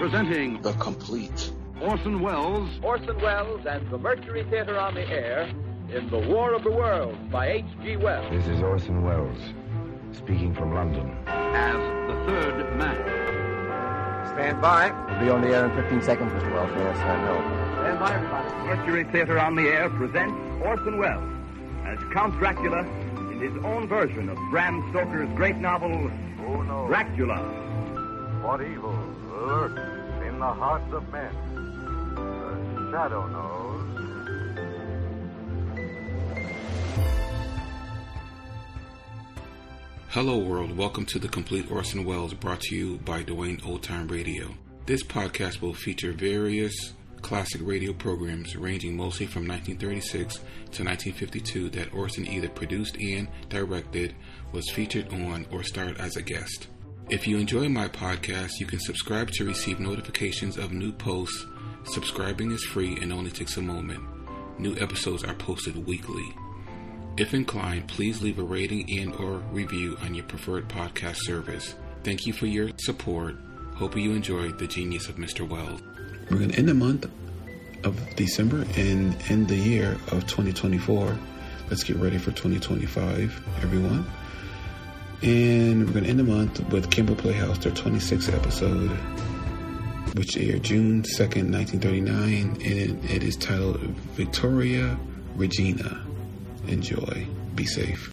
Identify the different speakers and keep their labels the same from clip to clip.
Speaker 1: Presenting
Speaker 2: The Complete.
Speaker 1: Orson Welles
Speaker 3: and the Mercury Theater on the Air in The War of the Worlds by H.G. Wells.
Speaker 4: This is Orson Welles, speaking from London.
Speaker 1: as the third man.
Speaker 5: Stand by.
Speaker 6: We'll be on the air in 15 seconds, Mr. Wells. Yes, I know.
Speaker 3: Stand by, everybody. Mercury Theater on the Air presents Orson Welles as Count Dracula in his own version of Bram Stoker's great novel, Dracula.
Speaker 7: What evil lurks in the hearts of men? The shadow knows.
Speaker 8: Hello world, welcome to The Complete Orson Welles, brought to you by Dwayne Old Time Radio. This podcast will feature various classic radio programs ranging mostly from 1936 to 1952 that Orson either produced and directed, was featured on, or starred as a guest. If you enjoy my podcast, you can subscribe to receive notifications of new posts. Subscribing is free and only takes a moment. New episodes are posted weekly. If inclined, please leave a rating and or review on your preferred podcast service. Thank you for your support. Hope you enjoyed the genius of Mr. Wells. We're going to end the month of December and end the year of 2024. Let's get ready for 2025, everyone. And we're going to end the month with Campbell Playhouse, their 26th episode, which aired June 2nd, 1939, and it is titled Victoria Regina. Enjoy. Be safe.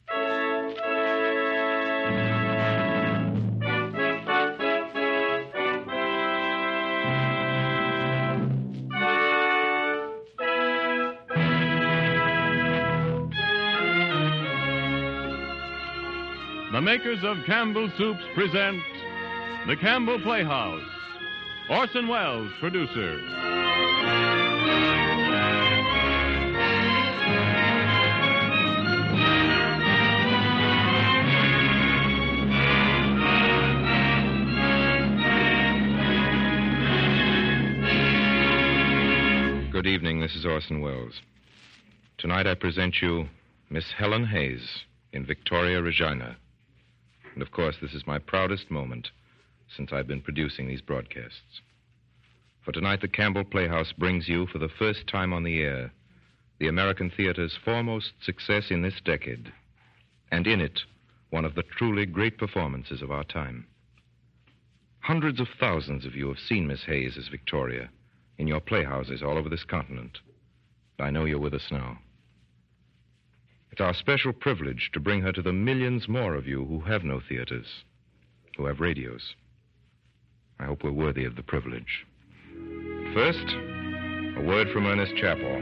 Speaker 9: The makers of Campbell Soups present the Campbell Playhouse. Orson Welles, producer.
Speaker 4: Good evening, this is Orson Welles. Tonight I present you Miss Helen Hayes in Victoria Regina. And of course, this is my proudest moment since I've been producing these broadcasts. For tonight, the Campbell Playhouse brings you, for the first time on the air, the American theater's foremost success in this decade, and in it, one of the truly great performances of our time. Hundreds of thousands of you have seen Miss Hayes as Victoria in your playhouses all over this continent. I know you're with us now. It's our special privilege to bring her to the millions more of you who have no theaters, who have radios. I hope we're worthy of the privilege. First, a word from Ernest Chappell.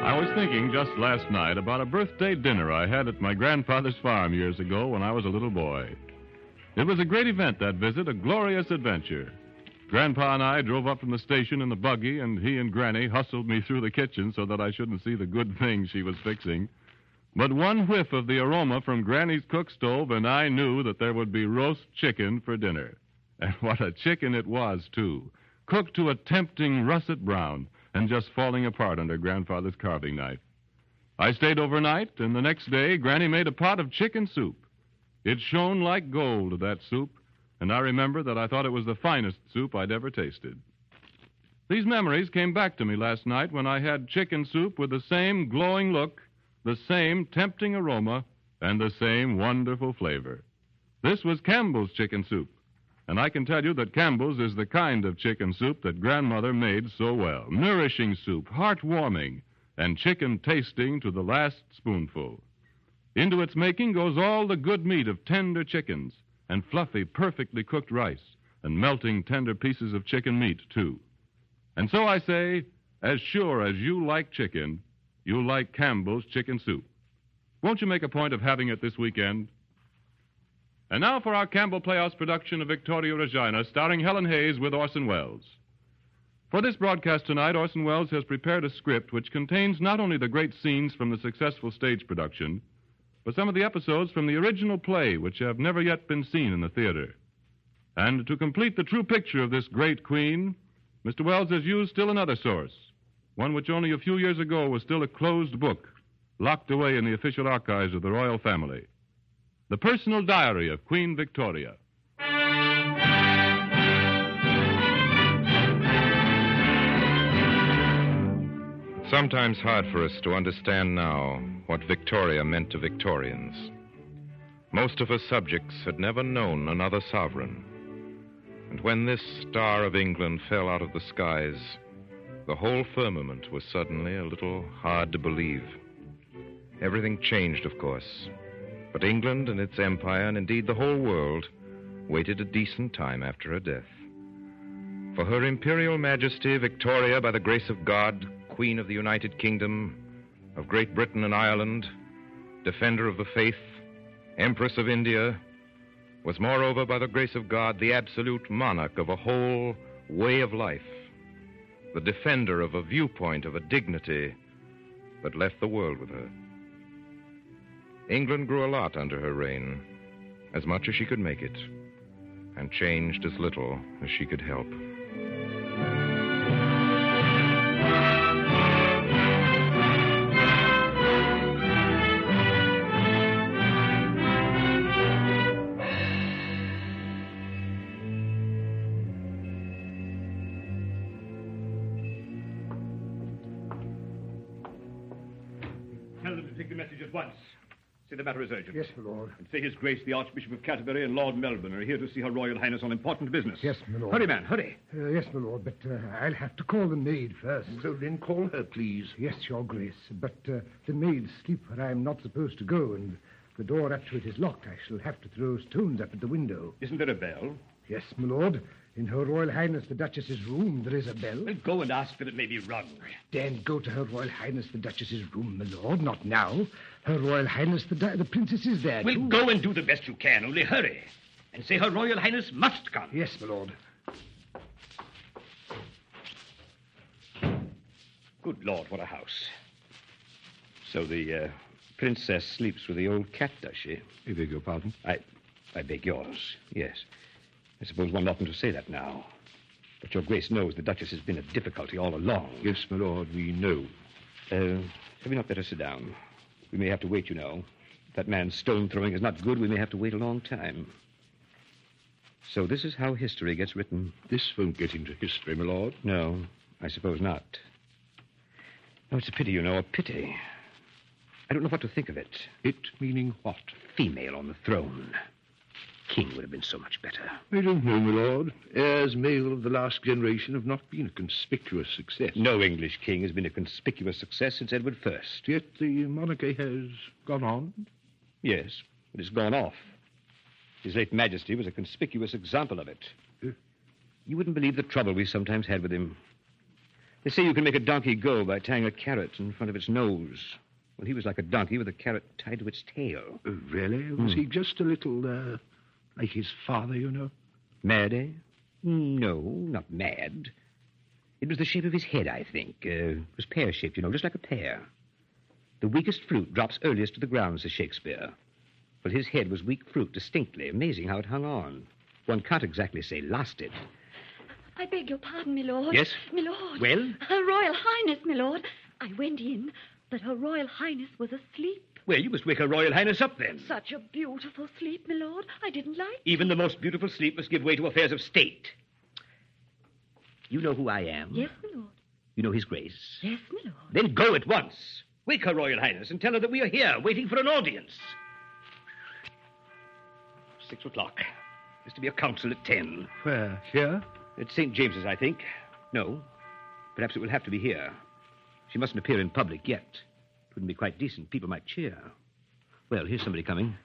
Speaker 9: I was thinking just last night about a birthday dinner I had at my grandfather's farm years ago when I was a little boy. It was a great event, that visit, a glorious adventure. Grandpa and I drove up from the station in the buggy, and he and Granny hustled me through the kitchen so that I shouldn't see the good things she was fixing. But one whiff of the aroma from Granny's cook stove, and I knew that there would be roast chicken for dinner. And what a chicken it was, too. Cooked to a tempting russet brown and just falling apart under Grandfather's carving knife. I stayed overnight, and the next day, Granny made a pot of chicken soup. It shone like gold, that soup, and I remember that I thought it was the finest soup I'd ever tasted. These memories came back to me last night when I had chicken soup with the same glowing look, the same tempting aroma, and the same wonderful flavor. This was Campbell's chicken soup, and I can tell you that Campbell's is the kind of chicken soup that Grandmother made so well. Nourishing soup, heartwarming, and chicken tasting to the last spoonful. Into its making goes all the good meat of tender chickens and fluffy, perfectly cooked rice and melting tender pieces of chicken meat, too. And so I say, as sure as you like chicken, you'll like Campbell's chicken soup. Won't you make a point of having it this weekend? And now for our Campbell Playhouse production of Victoria Regina, starring Helen Hayes with Orson Welles. For this broadcast tonight, Orson Welles has prepared a script which contains not only the great scenes from the successful stage production, but some of the episodes from the original play which have never yet been seen in the theater. And to complete the true picture of this great queen, Mr. Welles has used still another source, one which only a few years ago was still a closed book, locked away in the official archives of the royal family. The Personal Diary of Queen Victoria.
Speaker 4: It's sometimes hard for us to understand now what Victoria meant to Victorians. Most of her subjects had never known another sovereign. And when this star of England fell out of the skies, the whole firmament was suddenly a little hard to believe. Everything changed, of course. But England and its empire, and indeed the whole world, waited a decent time after her death. For Her Imperial Majesty Victoria, by the grace of God, Queen of the United Kingdom, of Great Britain and Ireland, Defender of the Faith, Empress of India, was moreover, by the grace of God, the absolute monarch of a whole way of life, the defender of a viewpoint, of a dignity that left the world with her. England grew a lot under her reign, as much as she could make it, and changed as little as she could help.
Speaker 2: Tell them to take the message at once. Say the matter is urgent.
Speaker 10: Yes, my lord.
Speaker 2: And say His Grace the Archbishop of Canterbury and Lord Melbourne are here to see Her Royal Highness on important business.
Speaker 10: Yes, my lord.
Speaker 2: Hurry, man, hurry.
Speaker 10: Yes, my lord, but I'll have to call the maid first.
Speaker 11: So then call her, please.
Speaker 10: Yes, your grace. But the maids sleep where I'm not supposed to go, and the door up to it is locked. I shall have to throw stones up at the window.
Speaker 2: Isn't there a bell?
Speaker 10: Yes, my lord. In Her Royal Highness the Duchess's room there is a bell.
Speaker 2: Well, go and ask that it may be rung.
Speaker 10: Then go to Her Royal Highness the Duchess's room, my lord. Not now. Her Royal Highness the Princess is there,
Speaker 2: Well,
Speaker 10: too.
Speaker 2: go and do the best you can, only hurry. And say Her Royal Highness must come.
Speaker 10: Yes, my lord.
Speaker 2: Good Lord, what a house. So the princess sleeps with the old cat, does she?
Speaker 11: I beg your pardon?
Speaker 2: I beg yours, yes. I suppose one oughtn't to say that now. But your grace knows the Duchess has been a difficulty all along.
Speaker 11: Yes, my lord, we know.
Speaker 2: Have we not better sit down? We may have to wait, you know. If that man's stone throwing is not good, we may have to wait a long time. So this is how history gets written.
Speaker 11: This won't get into history, my lord.
Speaker 2: No, I suppose not. No, it's a pity, you know, a pity. I don't know what to think of it.
Speaker 11: It meaning what?
Speaker 2: Female on the throne. King would have been so much better.
Speaker 11: I don't know, my lord. Heirs male of the last generation have not been a conspicuous success.
Speaker 2: No English king has been a conspicuous success since Edward I.
Speaker 11: Yet the monarchy has gone on.
Speaker 2: Yes, but it's gone off. His late Majesty was a conspicuous example of it. You wouldn't believe the trouble we sometimes had with him. They say you can make a donkey go by tying a carrot in front of its nose. Well, he was like a donkey with a carrot tied to its tail.
Speaker 11: Really? Was he just a little, like his father, you know?
Speaker 2: Mad, eh? No, not mad. It was the shape of his head, I think. It was pear-shaped, you know, just like a pear. The weakest fruit drops earliest to the ground, says Shakespeare. But his head was weak fruit, distinctly. Amazing how it hung on. One can't exactly say lasted.
Speaker 12: I beg your pardon, my lord.
Speaker 2: Yes?
Speaker 12: My lord.
Speaker 2: Well?
Speaker 12: Her Royal Highness, my lord. I went in, but Her Royal Highness was asleep.
Speaker 2: Well, you must wake Her Royal Highness up, then.
Speaker 12: Such a beautiful sleep, my lord. I didn't like it.
Speaker 2: Even the most beautiful sleep must give way to affairs of state. You know who I am?
Speaker 12: Yes, my lord.
Speaker 2: You know His Grace?
Speaker 12: Yes, my lord.
Speaker 2: Then go at once. Wake Her Royal Highness and tell her that we are here, waiting for an audience. 6 o'clock. There's to be a council at 10.
Speaker 11: Where? Here?
Speaker 2: At St. James's, I think. No. Perhaps it will have to be here. She mustn't appear in public yet. It wouldn't be quite decent. People might cheer. Well, here's somebody coming.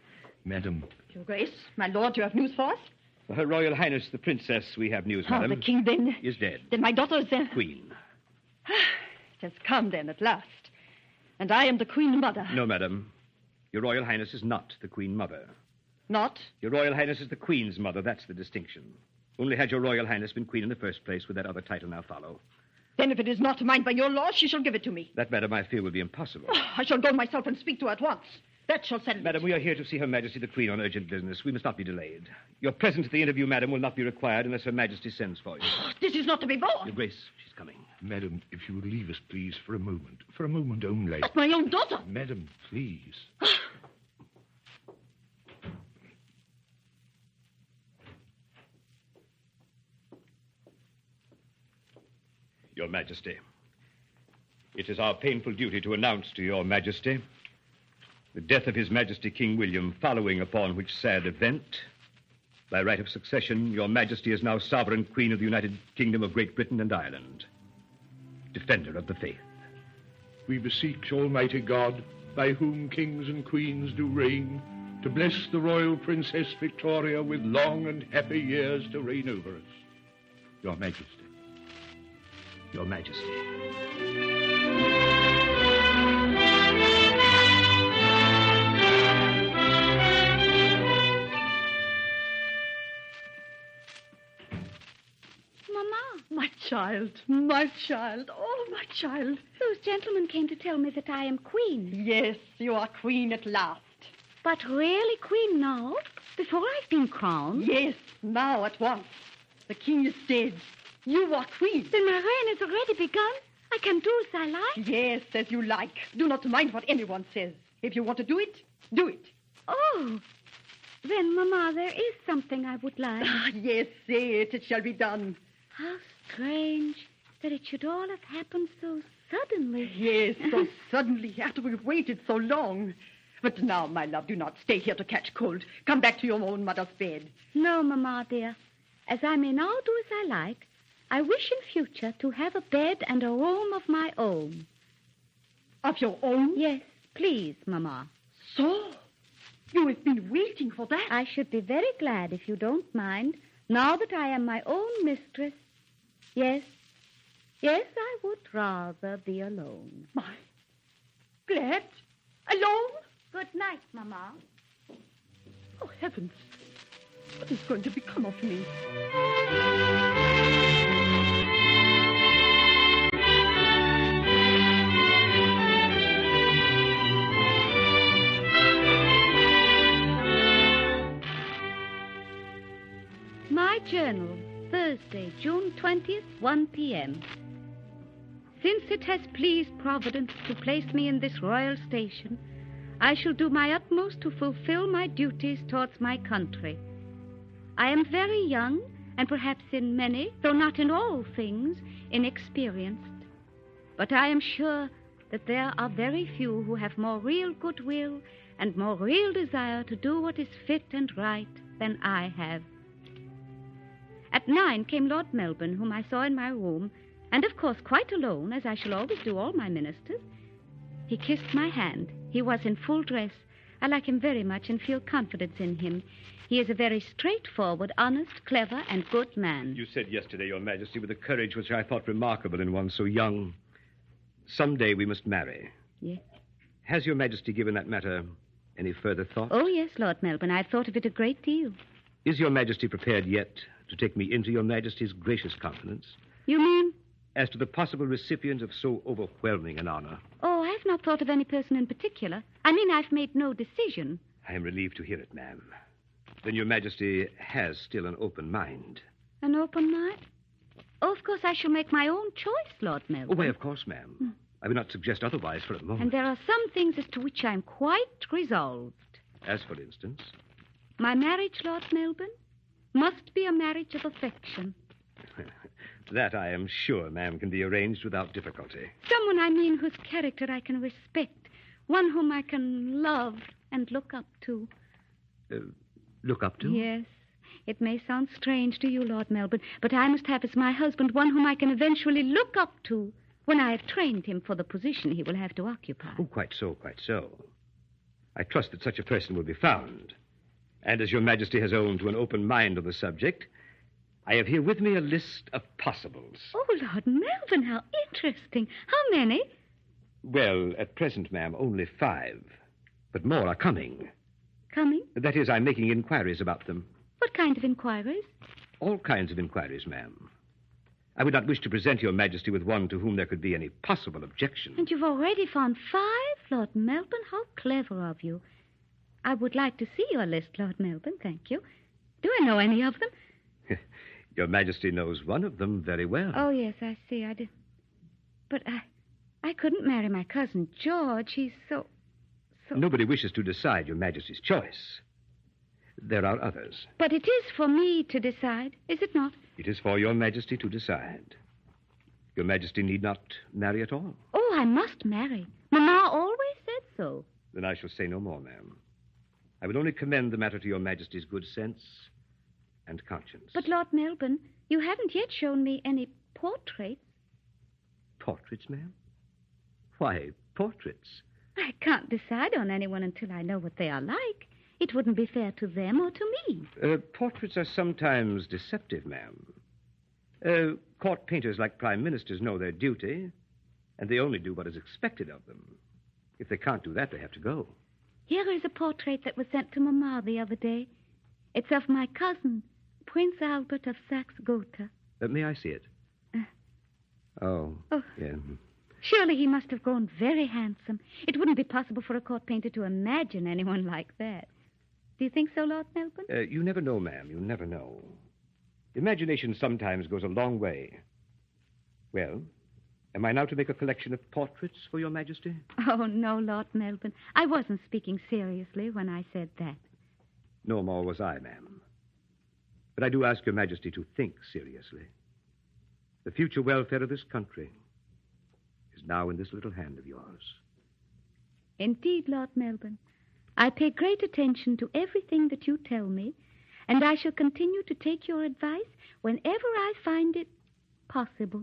Speaker 11: Madam.
Speaker 12: Your Grace, my lord, you have news for us?
Speaker 2: For Her Royal Highness, the Princess, we have news,
Speaker 12: Oh,
Speaker 2: madam.
Speaker 12: the king then?
Speaker 2: Is dead.
Speaker 12: Then my daughter's...
Speaker 2: Queen.
Speaker 12: It has come then at last. And I am the Queen Mother.
Speaker 2: No, madam. Your Royal Highness is not the Queen Mother.
Speaker 12: Not?
Speaker 2: Your Royal Highness is the Queen's mother. That's the distinction. Only had your Royal Highness been Queen in the first place, would that other title now follow.
Speaker 12: Then if it is not mine by your law, she shall give it to me.
Speaker 2: That, madam, I fear will be impossible.
Speaker 12: Oh, I shall go myself and speak to her at once. That shall settle
Speaker 2: Madam,
Speaker 12: it.
Speaker 2: we are here to see Her Majesty the Queen on urgent business. We must not be delayed. Your presence at the interview, madam, will not be required unless Her Majesty sends for you.
Speaker 12: Oh, this is not to be borne.
Speaker 2: Your Grace, she's coming.
Speaker 11: Madam, if you would leave us, please, for a moment. For a moment only.
Speaker 12: But my own daughter.
Speaker 11: Madam, please.
Speaker 2: Your Majesty. It is our painful duty to announce to Your Majesty the death of His Majesty King William, following upon which sad event, by right of succession, Your Majesty is now sovereign queen of the United Kingdom of Great Britain and Ireland, defender of the faith.
Speaker 11: We beseech Almighty God, by whom kings and queens do reign, to bless the royal Princess Victoria with long and happy years to reign over us. Your Majesty.
Speaker 2: Your Majesty.
Speaker 12: My child, my child, oh, my child. Those gentlemen came to tell me that I am queen.
Speaker 13: Yes, you are queen at last.
Speaker 12: But really queen now? Before I've been crowned?
Speaker 13: Yes, now at once. The king is dead. You are queen.
Speaker 12: Then my reign has already begun? I can do as I like?
Speaker 13: Yes, as you like. Do not mind what anyone says. If you want to do it, do it.
Speaker 12: Oh, then, Mamma, there is something I would like.
Speaker 13: Yes, say it. It shall be done.
Speaker 12: How strange that it should all have happened so suddenly.
Speaker 13: Yes, so suddenly, after we've waited so long. But now, my love, do not stay here to catch cold. Come back to your own mother's bed.
Speaker 12: No, Mamma, dear. As I may now do as I like, I wish in future to have a bed and a room of my own.
Speaker 13: Of your own?
Speaker 12: Yes, please, Mamma.
Speaker 13: So? You have been waiting for that?
Speaker 12: I should be very glad if you don't mind, now that I am my own mistress. Yes, I would rather be alone.
Speaker 13: My, glad? Alone?
Speaker 12: Good night, Mamma.
Speaker 13: Oh, heavens. What is going to become of me?
Speaker 12: My journal, Thursday, June 20th, 1 p.m. Since it has pleased Providence to place me in this royal station, I shall do my utmost to fulfill my duties towards my country. I am very young, and perhaps in many, though not in all things, inexperienced. But I am sure that there are very few who have more real goodwill and more real desire to do what is fit and right than I have. At 9 came Lord Melbourne, whom I saw in my room, and of course quite alone, as I shall always do all my ministers. He kissed my hand. He was in full dress. I like him very much and feel confidence in him. He is a very straightforward, honest, clever, and good man.
Speaker 2: You said yesterday, Your Majesty, with a courage which I thought remarkable in one so young, someday we must marry.
Speaker 12: Yes.
Speaker 2: Has Your Majesty given that matter any further thought?
Speaker 12: Oh, yes, Lord Melbourne. I've thought of it a great deal.
Speaker 2: Is Your Majesty prepared yet to take me into Your Majesty's gracious confidence?
Speaker 12: You mean?
Speaker 2: As to the possible recipient of so overwhelming an honor.
Speaker 12: Oh, I've not thought of any person in particular. I mean, I've made no decision.
Speaker 2: I am relieved to hear it, ma'am. Then Your Majesty has still an open mind.
Speaker 12: An open mind? Oh, of course, I shall make my own choice, Lord Melbourne.
Speaker 2: Oh, why, of course, ma'am. I would not suggest otherwise for a moment.
Speaker 12: And there are some things as to which I'm quite resolved.
Speaker 2: As, for instance?
Speaker 12: My marriage, Lord Melbourne, must be a marriage of affection.
Speaker 2: That, I am sure, ma'am, can be arranged without difficulty.
Speaker 12: Someone, I mean, whose character I can respect. One whom I can love and look up to.
Speaker 2: Look up to?
Speaker 12: Yes. It may sound strange to you, Lord Melbourne, but I must have as my husband one whom I can eventually look up to when I have trained him for the position he will have to occupy.
Speaker 2: Oh, quite so, quite so. I trust that such a person will be found. And as Your Majesty has owned to an open mind on the subject, I have here with me a list of possibles.
Speaker 12: Oh, Lord Melbourne, how interesting. How many?
Speaker 2: Well, at present, ma'am, only 5. But more are coming.
Speaker 12: Coming?
Speaker 2: That is, I'm making inquiries about them.
Speaker 12: What kind of inquiries?
Speaker 2: All kinds of inquiries, ma'am. I would not wish to present Your Majesty with one to whom there could be any possible objection.
Speaker 12: And you've already found 5, Lord Melbourne? How clever of you. I would like to see your list, Lord Melbourne, thank you. Do I know any of them?
Speaker 2: Your Majesty knows one of them very well.
Speaker 12: Oh, yes, I see. I did. But I couldn't marry my cousin George. He's so...
Speaker 2: Nobody wishes to decide Your Majesty's choice. There are others.
Speaker 12: But it is for me to decide, is it not?
Speaker 2: It is for Your Majesty to decide. Your Majesty need not marry at all.
Speaker 12: Oh, I must marry. Mamma always said so.
Speaker 2: Then I shall say no more, ma'am. I will only commend the matter to your Majesty's good sense and conscience.
Speaker 12: But, Lord Melbourne, you haven't yet shown me any portraits.
Speaker 2: Portraits, ma'am? Why, portraits?
Speaker 12: I can't decide on anyone until I know what they are like. It wouldn't be fair to them or to me.
Speaker 2: Portraits are sometimes deceptive, ma'am. Court painters, like prime ministers, know their duty, and they only do what is expected of them. If they can't do that, they have to go.
Speaker 12: Here is a portrait that was sent to Mamma the other day. It's of my cousin, Prince Albert of Saxe-Gotha.
Speaker 2: May I see it? Oh, yeah.
Speaker 12: Surely he must have grown very handsome. It wouldn't be possible for a court painter to imagine anyone like that. Do you think so, Lord Melbourne?
Speaker 2: You never know, ma'am. You never know. Imagination sometimes goes a long way. Well, am I now to make a collection of portraits for your Majesty?
Speaker 12: Oh, no, Lord Melbourne. I wasn't speaking seriously when I said that.
Speaker 2: No more was I, ma'am. But I do ask your Majesty to think seriously. The future welfare of this country is now in this little hand of yours.
Speaker 12: Indeed, Lord Melbourne. I pay great attention to everything that you tell me, and I shall continue to take your advice whenever I find it possible.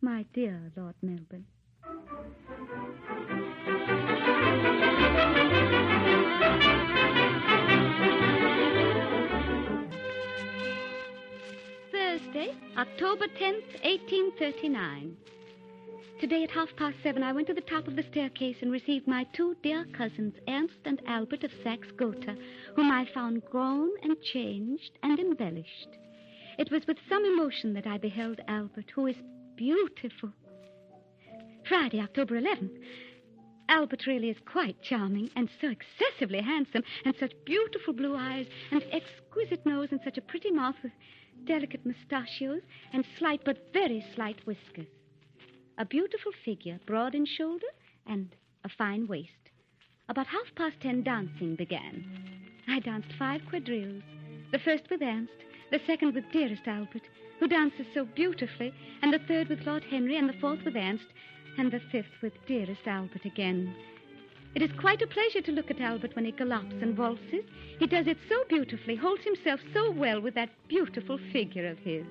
Speaker 12: My dear Lord Melbourne. Thursday, October 10th, 1839. Today at 7:30, I went to the top of the staircase and received my two dear cousins, Ernst and Albert of Saxe-Gotha, whom I found grown and changed and embellished. It was with some emotion that I beheld Albert, who is beautiful. Friday, October 11th. Albert really is quite charming and so excessively handsome, and such beautiful blue eyes and exquisite nose and such a pretty mouth with delicate mustachios and slight but very slight whiskers. A beautiful figure, broad in shoulder, and a fine waist. About 10:30, dancing began. I danced 5 quadrilles. The first with Ernst, the second with dearest Albert, who dances so beautifully, and the third with Lord Henry, and the fourth with Ernst, and the fifth with dearest Albert again. It is quite a pleasure to look at Albert when he galops and waltzes. He does it so beautifully, holds himself so well with that beautiful figure of his.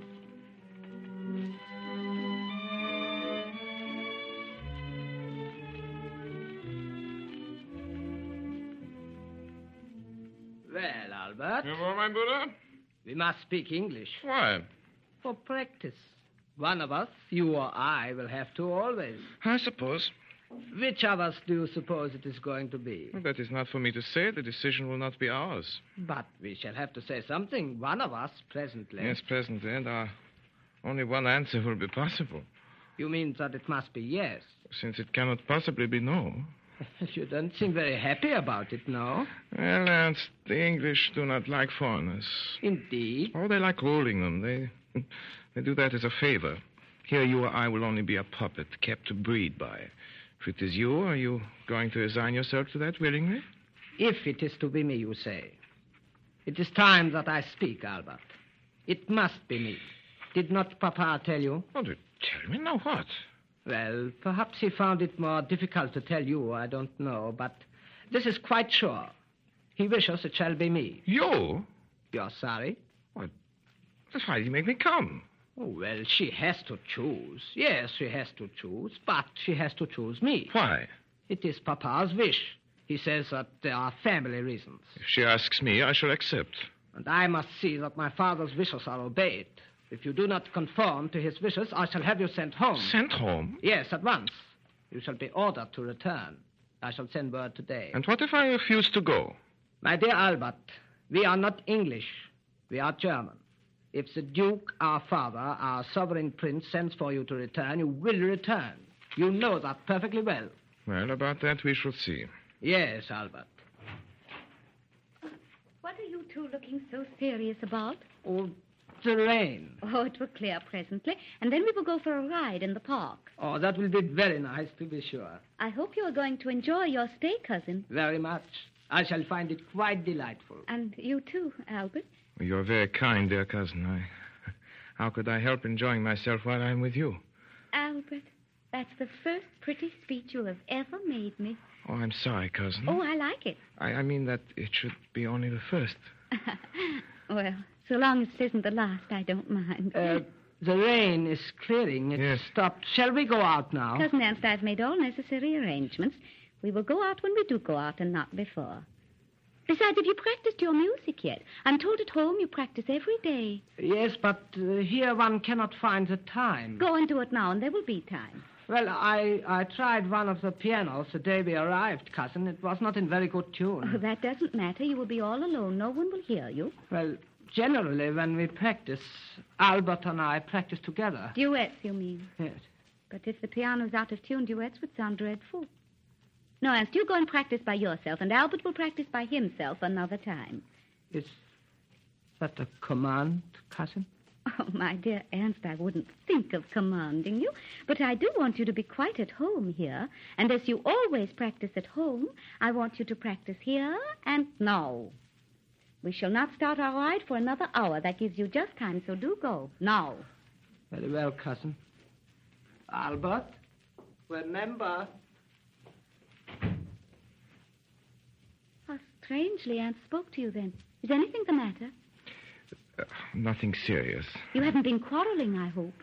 Speaker 14: Well, Albert.
Speaker 4: You know, my Buddha?
Speaker 14: We must speak English.
Speaker 4: Why?
Speaker 14: For practice. One of us, you or I, will have to always.
Speaker 4: I suppose.
Speaker 14: Which of us do you suppose it is going to be?
Speaker 4: Well, that is not for me to say. The decision will not be ours.
Speaker 14: But we shall have to say something. One of us, presently.
Speaker 4: Yes, presently, and only one answer will be possible.
Speaker 14: You mean that it must be yes?
Speaker 4: Since it cannot possibly be no.
Speaker 14: You don't seem very happy about it, no?
Speaker 4: Well, Ernst, the English do not like foreigners.
Speaker 14: Indeed?
Speaker 4: Oh, they like ruling them. They do that as a favor. Here you or I will only be a puppet, kept to breed by. If it is you, are you going to resign yourself to that willingly?
Speaker 14: If it is to be me, you say. It is time that I speak, Albert. It must be me. Did not Papa tell you?
Speaker 4: Oh, tell me now what?
Speaker 14: Well, perhaps he found it more difficult to tell you, I don't know, but this is quite sure. He wishes it shall be me.
Speaker 4: You?
Speaker 14: You're sorry?
Speaker 4: What? Why did you make me come?
Speaker 14: Oh, well, she has to choose. Yes, she has to choose, but she has to choose me.
Speaker 4: Why?
Speaker 14: It is Papa's wish. He says that there are family reasons.
Speaker 4: If she asks me, I shall accept.
Speaker 14: And I must see that my father's wishes are obeyed. If you do not conform to his wishes, I shall have you sent home.
Speaker 4: Sent home?
Speaker 14: Yes, at once. You shall be ordered to return. I shall send word today.
Speaker 4: And what if I refuse to go?
Speaker 14: My dear Albert, we are not English. We are German. If the Duke, our father, our sovereign prince, sends for you to return, you will return. You know that perfectly well.
Speaker 4: Well, about that we shall see.
Speaker 14: Yes, Albert.
Speaker 12: What are you two looking so serious about?
Speaker 14: Oh, the rain.
Speaker 12: Oh, it will clear presently, and then we will go for a ride in the park.
Speaker 14: Oh, that will be very nice, to be sure.
Speaker 12: I hope you are going to enjoy your stay, cousin.
Speaker 14: Very much. I shall find it quite delightful.
Speaker 12: And you too, Albert.
Speaker 4: You're very kind, dear cousin. How could I help enjoying myself while I'm with you?
Speaker 12: Albert, that's the first pretty speech you have ever made me.
Speaker 4: Oh, I'm sorry, cousin.
Speaker 12: Oh, I like it.
Speaker 4: I mean that it should be only the first.
Speaker 12: Well, so long as it isn't the last, I don't mind.
Speaker 14: The rain is clearing. It's stopped. Shall we go out now?
Speaker 12: Cousin Ernst, I've made all necessary arrangements. We will go out when we do go out and not before. Besides, have you practiced your music yet? I'm told at home you practice every day.
Speaker 14: Yes, but here one cannot find the time.
Speaker 12: Go and do it now, and there will be time.
Speaker 14: Well, I tried one of the pianos the day we arrived, cousin. It was not in very good tune.
Speaker 12: Oh, that doesn't matter. You will be all alone. No one will hear you.
Speaker 14: Well, generally, when we practice, Albert and I practice together.
Speaker 12: Duets, you mean?
Speaker 14: Yes.
Speaker 12: But if the piano's out of tune, duets would sound dreadful. No, Ernst, you go and practice by yourself, and Albert will practice by himself another time.
Speaker 14: Is that a command, cousin?
Speaker 12: Oh, my dear Ernst, I wouldn't think of commanding you, but I do want you to be quite at home here. And as you always practice at home, I want you to practice here and now. We shall not start our ride for another hour. That gives you just time, so do go. Now.
Speaker 14: Very well, cousin. Albert, remember.
Speaker 12: How strangely Ernst spoke to you then. Is anything the matter?
Speaker 4: Nothing serious.
Speaker 12: You haven't been quarreling, I hope.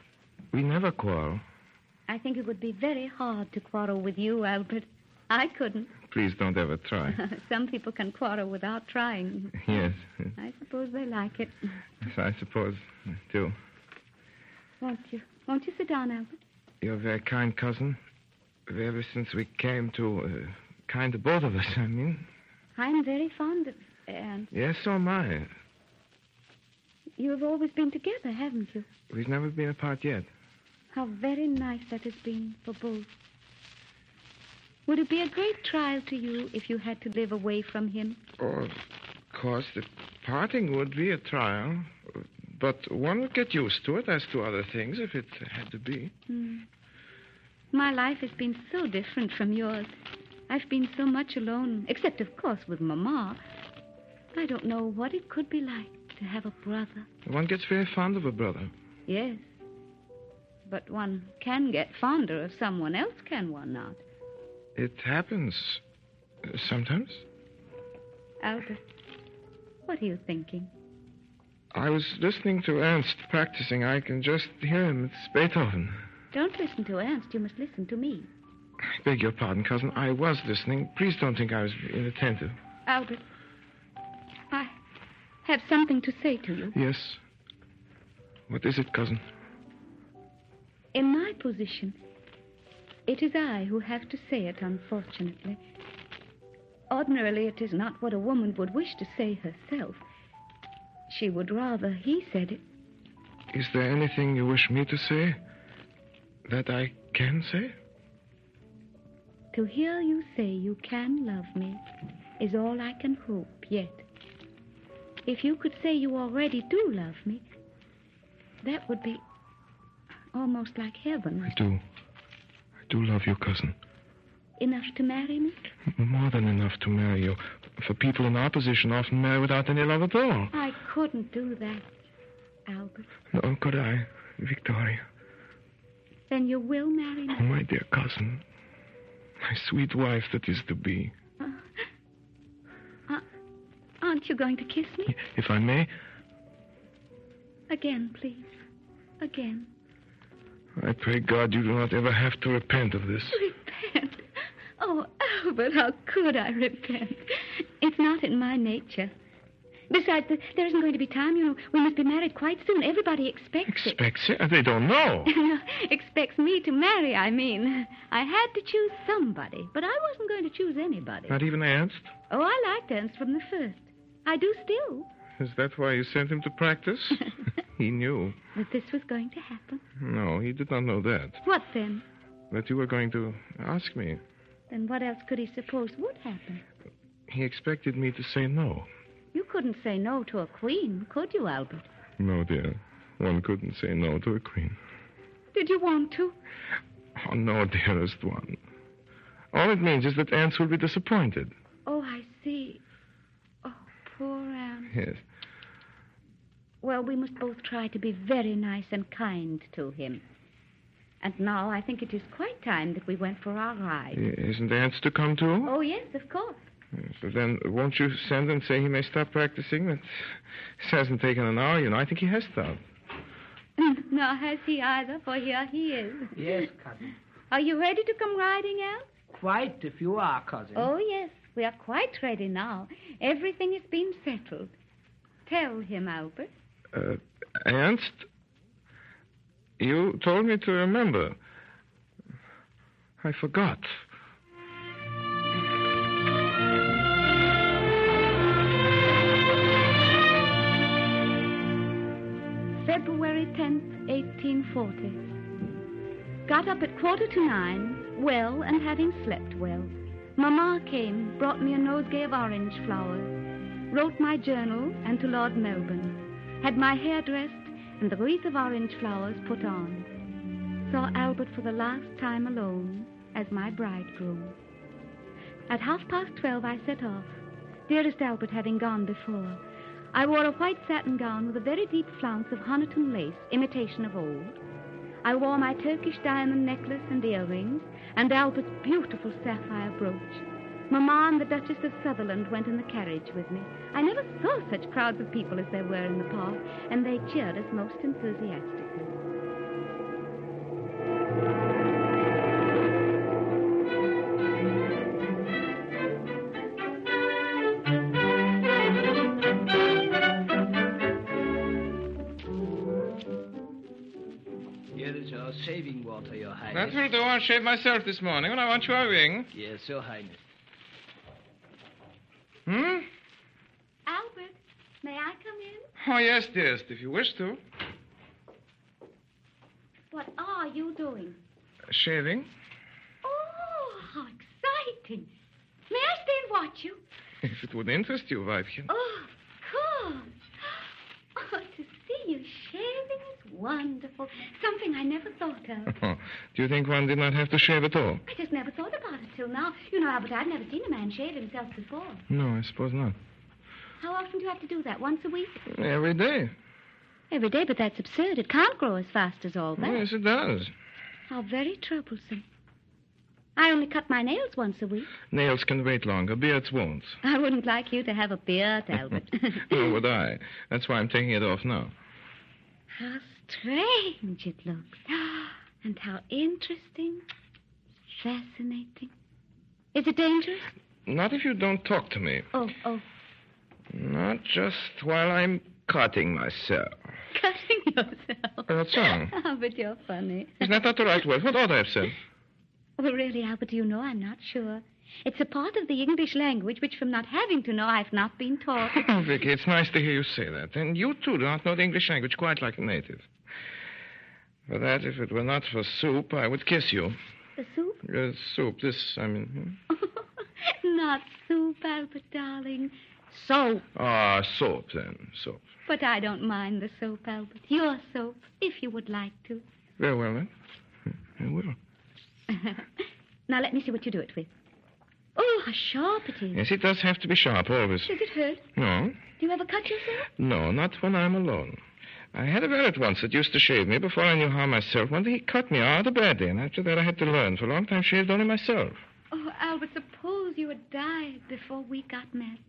Speaker 4: We never quarrel.
Speaker 12: I think it would be very hard to quarrel with you, Albert. I couldn't.
Speaker 4: Please don't ever try.
Speaker 12: Some people can quarrel without trying.
Speaker 4: Yes.
Speaker 12: I suppose they like it.
Speaker 4: Yes, I suppose, too.
Speaker 12: Won't you sit down, Albert?
Speaker 4: You're a very kind cousin. Ever since we came to... kind to both of us, I mean.
Speaker 12: I'm very fond of Ernst.
Speaker 4: Yes, so am I.
Speaker 12: You have always been together, haven't you?
Speaker 4: We've never been apart yet.
Speaker 12: How very nice that has been for both. Would it be a great trial to you if you had to live away from him?
Speaker 4: Oh, of course, the parting would be a trial. But one would get used to it as to other things if it had to be.
Speaker 12: My life has been so different from yours. I've been so much alone, except, of course, with Mama. I don't know what it could be like to have a brother.
Speaker 4: One gets very fond of a brother.
Speaker 12: Yes. But one can get fonder of someone else, can one not?
Speaker 4: It happens sometimes.
Speaker 12: Albert, what are you thinking?
Speaker 4: I was listening to Ernst practicing. I can just hear him. It's Beethoven.
Speaker 12: Don't listen to Ernst. You must listen to me.
Speaker 4: I beg your pardon, cousin. I was listening. Please don't think I was inattentive.
Speaker 12: Albert, I have something to say to you.
Speaker 4: Yes. What is it, cousin?
Speaker 12: In my position, it is I who have to say it, unfortunately. Ordinarily, it is not what a woman would wish to say herself. She would rather he said it.
Speaker 4: Is there anything you wish me to say that I can say?
Speaker 12: To hear you say you can love me is all I can hope yet. If you could say you already do love me, that would be almost like heaven.
Speaker 4: I do love you, cousin.
Speaker 12: Enough to marry me?
Speaker 4: More than enough to marry you. For people in our position often marry without any love at all.
Speaker 12: I couldn't do that, Albert.
Speaker 4: No, could I, Victoria?
Speaker 12: Then you will marry me?
Speaker 4: Oh, my dear cousin. My sweet wife that is to be.
Speaker 12: Aren't you going to kiss me?
Speaker 4: If I may.
Speaker 12: Again, please. Again.
Speaker 4: I pray God you do not ever have to repent of this.
Speaker 12: Repent? Oh, Albert, how could I repent? It's not in my nature. Besides, there isn't going to be time, you know. We must be married quite soon. Everybody expects it.
Speaker 4: Expects it? They don't know.
Speaker 12: No, expects me to marry, I mean. I had to choose somebody, but I wasn't going to choose anybody.
Speaker 4: Not even Ernst?
Speaker 12: Oh, I liked Ernst from the first. I do still.
Speaker 4: Is that why you sent him to practice? He knew.
Speaker 12: That this was going to happen?
Speaker 4: No, he did not know that.
Speaker 12: What then?
Speaker 4: That you were going to ask me.
Speaker 12: Then what else could he suppose would happen?
Speaker 4: He expected me to say no.
Speaker 12: You couldn't say no to a queen, could you, Albert?
Speaker 4: No, dear. One couldn't say no to a queen.
Speaker 12: Did you want to?
Speaker 4: Oh, no, dearest one. All it means is that Ernst will be disappointed.
Speaker 12: Oh, I see. Oh, poor Ernst.
Speaker 4: Yes.
Speaker 12: Well, we must both try to be very nice and kind to him. And now I think it is quite time that we went for our ride.
Speaker 4: Isn't Ernst to come too?
Speaker 12: Oh, yes, of course.
Speaker 4: So then, won't you send and say he may stop practicing? It hasn't taken an hour, you know. I think he has stopped.
Speaker 12: Nor has he either, for here he is.
Speaker 14: Yes, cousin.
Speaker 12: Are you ready to come riding, Al?
Speaker 14: Quite, if you are, cousin.
Speaker 12: Oh, yes. We are quite ready now. Everything has been settled. Tell him, Albert.
Speaker 4: Ernst, you told me to remember. I forgot.
Speaker 12: February 10th, 1840. Got up at 8:45, well and having slept well. Mamma came, brought me a nosegay of orange flowers, wrote my journal and to Lord Melbourne, had my hair dressed and the wreath of orange flowers put on. Saw Albert for the last time alone as my bridegroom. At 12:30 I set off, dearest Albert having gone before. I wore a white satin gown with a very deep flounce of Honiton lace, imitation of old. I wore my Turkish diamond necklace and earrings, and Albert's beautiful sapphire brooch. Mamma and the Duchess of Sutherland went in the carriage with me. I never saw such crowds of people as there were in the park, and they cheered us most enthusiastically.
Speaker 14: Shaving water, Your Highness.
Speaker 4: That will do. I'll shave myself this morning when I want your ring.
Speaker 14: Yes, Your Highness.
Speaker 12: Albert, may I come in?
Speaker 4: Oh, yes, dearest, if you wish to.
Speaker 12: What are you doing?
Speaker 4: Shaving.
Speaker 12: Oh, how exciting. May I stay and watch you?
Speaker 4: If it would interest you, Weibchen.
Speaker 12: Oh, of course. Oh, to see you shaving is wonderful. Something I never thought of.
Speaker 4: Oh, do you think one did not have to shave at all?
Speaker 12: I just never thought about it till now. You know, Albert, I've never seen a man shave himself before.
Speaker 4: No, I suppose not.
Speaker 12: How often do you have to do that? Once a week?
Speaker 4: Every day.
Speaker 12: Every day, but that's absurd. It can't grow as fast as all that.
Speaker 4: Yes, it does.
Speaker 12: How very troublesome. I only cut my nails once a week.
Speaker 4: Nails can wait longer. Beards won't.
Speaker 12: I wouldn't like you to have a beard, Albert.
Speaker 4: Nor would I. That's why I'm taking it off now.
Speaker 12: How strange it looks. And how interesting. Fascinating. Is it dangerous?
Speaker 4: Not if you don't talk to me.
Speaker 12: Oh.
Speaker 4: Not just while I'm cutting myself.
Speaker 12: Cutting yourself?
Speaker 4: That's all.
Speaker 12: Oh, but you're funny.
Speaker 4: Isn't that the right word? What ought I have said?
Speaker 12: Well, really, Albert, do you know, I'm not sure. It's a part of the English language which, from not having to know, I've not been taught.
Speaker 4: Oh, Vicky, it's nice to hear you say that. And you, too, do not know the English language quite like a native. For that, if it were not for soup, I would kiss you.
Speaker 12: The soup?
Speaker 4: Soup, I mean...
Speaker 12: Not soup, Albert, darling. Soap.
Speaker 4: Ah, soap, then. Soap.
Speaker 12: But I don't mind the soap, Albert. Your soap, if you would like to.
Speaker 4: Very well, then. I will.
Speaker 12: Now, let me see what you do it with. Oh, how sharp it is.
Speaker 4: Yes, it does have to be sharp, always.
Speaker 12: Does it hurt?
Speaker 4: No.
Speaker 12: Do you ever cut yourself?
Speaker 4: No, not when I'm alone. I had a valet once that used to shave me before I knew how myself. One day he cut me out badly, and after that I had to learn. For a long time, shaved only myself.
Speaker 12: Oh, Albert, suppose you had died before we got married.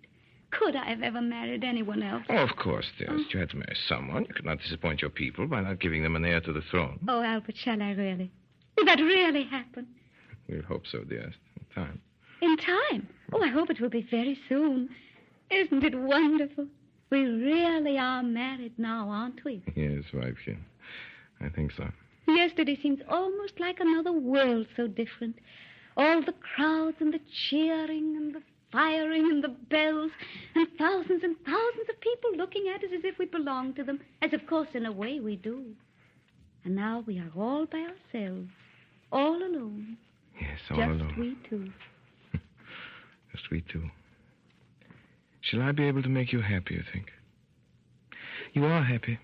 Speaker 12: Could I have ever married anyone else?
Speaker 4: Oh, of course, dearest. You had to marry someone. You could not disappoint your people by not giving them an heir to the throne.
Speaker 12: Oh, Albert, shall I really? Will that really happen?
Speaker 4: We'll hope so, dearest. In time.
Speaker 12: In time? Oh, I hope it will be very soon. Isn't it wonderful? We really are married now, aren't we?
Speaker 4: Yes, Weibchen. I think so.
Speaker 12: Yesterday seems almost like another world, so different. All the crowds and the cheering and the firing and the bells and thousands of people looking at us as if we belonged to them, as of course in a way we do. And now we are all by ourselves, all alone.
Speaker 4: Yes, all
Speaker 12: Just
Speaker 4: alone.
Speaker 12: we two.
Speaker 4: Just we two. Shall I be able to make you happy, you think? You are happy.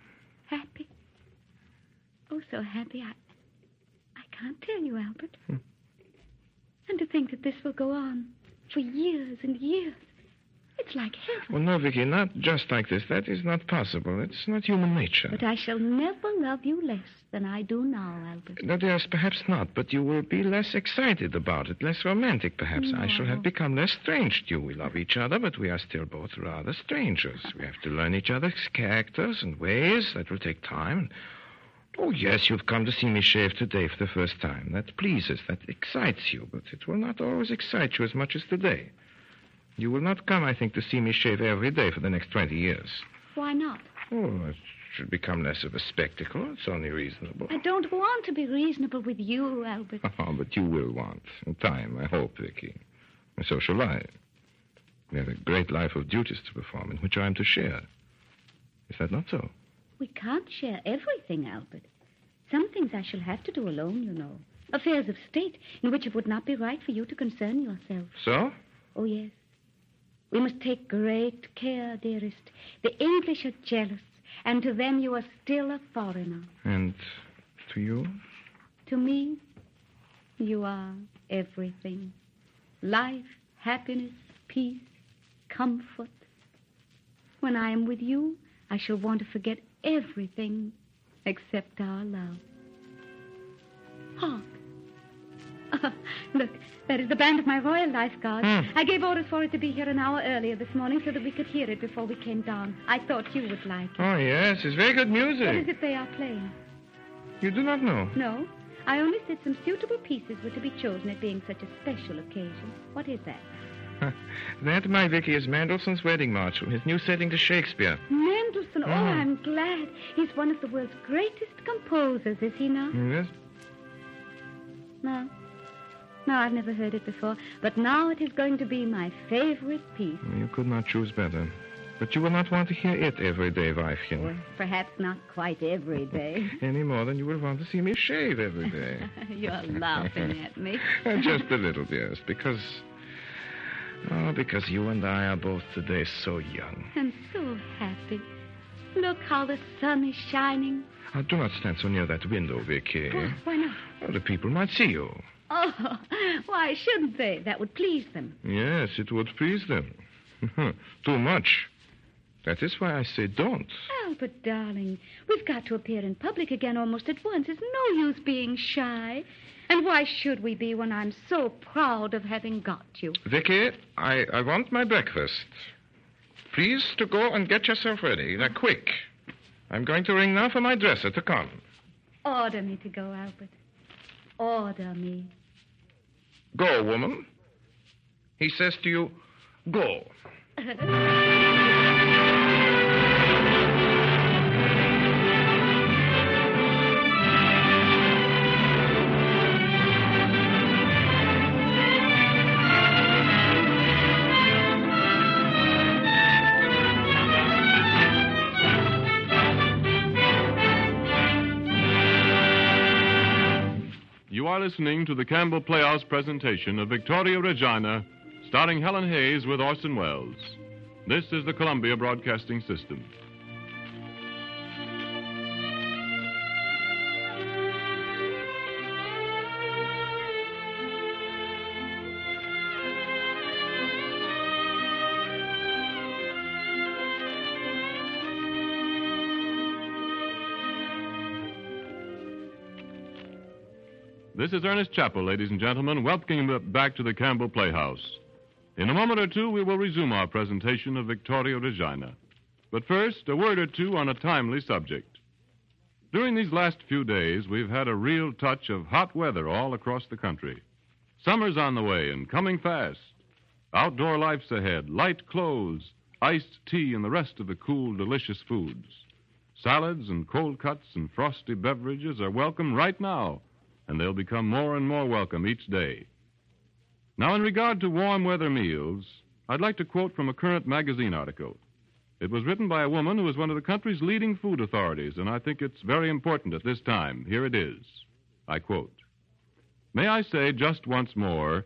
Speaker 12: Happy? Oh, so happy. I can't tell you, Albert. And to think that this will go on for years and years. It's like heaven.
Speaker 4: Well, no, Vicky, not just like this. That is not possible. It's not human nature.
Speaker 12: But I shall never love you less than I do now, Albert.
Speaker 4: No, yes, perhaps not, but you will be less excited about it, less romantic, perhaps.
Speaker 12: No.
Speaker 4: I shall have become less strange to you. We love each other, but we are still both rather strangers. We have to learn each other's characters and ways. That will take time. Oh, yes, you've come to see me shave today for the first time. That pleases, that excites you, but it will not always excite you as much as today. You will not come, I think, to see me shave every day for the next 20 years.
Speaker 12: Why not?
Speaker 4: Oh, it should become less of a spectacle. It's only reasonable.
Speaker 12: I don't want to be reasonable with you, Albert.
Speaker 4: Oh, but you will want. In time, I hope, Vicky. And so shall I. We have a great life of duties to perform in which I am to share. Is that not so?
Speaker 12: We can't share everything, Albert. Some things I shall have to do alone, you know. Affairs of state in which it would not be right for you to concern yourself.
Speaker 4: So?
Speaker 12: Oh, yes. We must take great care, dearest. The English are jealous, and to them you are still a foreigner.
Speaker 4: And to you?
Speaker 12: To me, you are everything. Life, happiness, peace, comfort. When I am with you, I shall want to forget everything except our love. Hark. Look, that is the band of my Royal Life Guards. I gave orders for it to be here an hour earlier this morning so that we could hear it before we came down. I thought you would like it.
Speaker 4: Oh, yes, it's very good music.
Speaker 12: What is it they are playing?
Speaker 4: You do not know?
Speaker 12: No. I only said some suitable pieces were to be chosen, it being such a special occasion. What is that?
Speaker 4: That, my Vicky, is Mendelssohn's Wedding March from his new setting to Shakespeare.
Speaker 12: Mendelssohn? Oh, I'm glad. He's one of the world's greatest composers, is he not?
Speaker 4: Yes.
Speaker 12: No. No, I've never heard it before. But now it is going to be my favorite piece.
Speaker 4: You could not choose better. But you will not want to hear it every day, Weibchen.
Speaker 12: Well, perhaps not quite every day.
Speaker 4: Any more than you will want to see me shave every day.
Speaker 12: You're laughing at me.
Speaker 4: Just a little, dearest, because you and I are both today so young.
Speaker 12: And so happy. Look how the sun is shining.
Speaker 4: Do not stand so near that window, Vicky.
Speaker 12: Why not?
Speaker 4: The people might see you.
Speaker 12: Oh, why shouldn't they? That would please them.
Speaker 4: Yes, it would please them. Too much. That is why I say don't.
Speaker 12: Albert, darling, we've got to appear in public again almost at once. It's no use being shy. And why should we be when I'm so proud of having got you?
Speaker 4: Vicky, I want my breakfast. Please to go and get yourself ready. Now, quick. I'm going to ring now for my dresser to come.
Speaker 12: Order me to go, Albert. Order me.
Speaker 4: Go, woman. He says to you, go.
Speaker 9: You are listening to the Campbell Playhouse presentation of Victoria Regina, starring Helen Hayes with Orson Welles. This is the Columbia Broadcasting System. This is Ernest Chappell, ladies and gentlemen, welcoming you back to the Campbell Playhouse. In a moment or two, we will resume our presentation of Victoria Regina. But first, a word or two on a timely subject. During these last few days, we've had a real touch of hot weather all across the country. Summer's on the way and coming fast. Outdoor life's ahead, light clothes, iced tea, and the rest of the cool, delicious foods. Salads and cold cuts and frosty beverages are welcome right now, and they'll become more and more welcome each day. Now, in regard to warm weather meals, I'd like to quote from a current magazine article. It was written by a woman who is one of the country's leading food authorities, and I think it's very important at this time. Here it is. I quote, "May I say just once more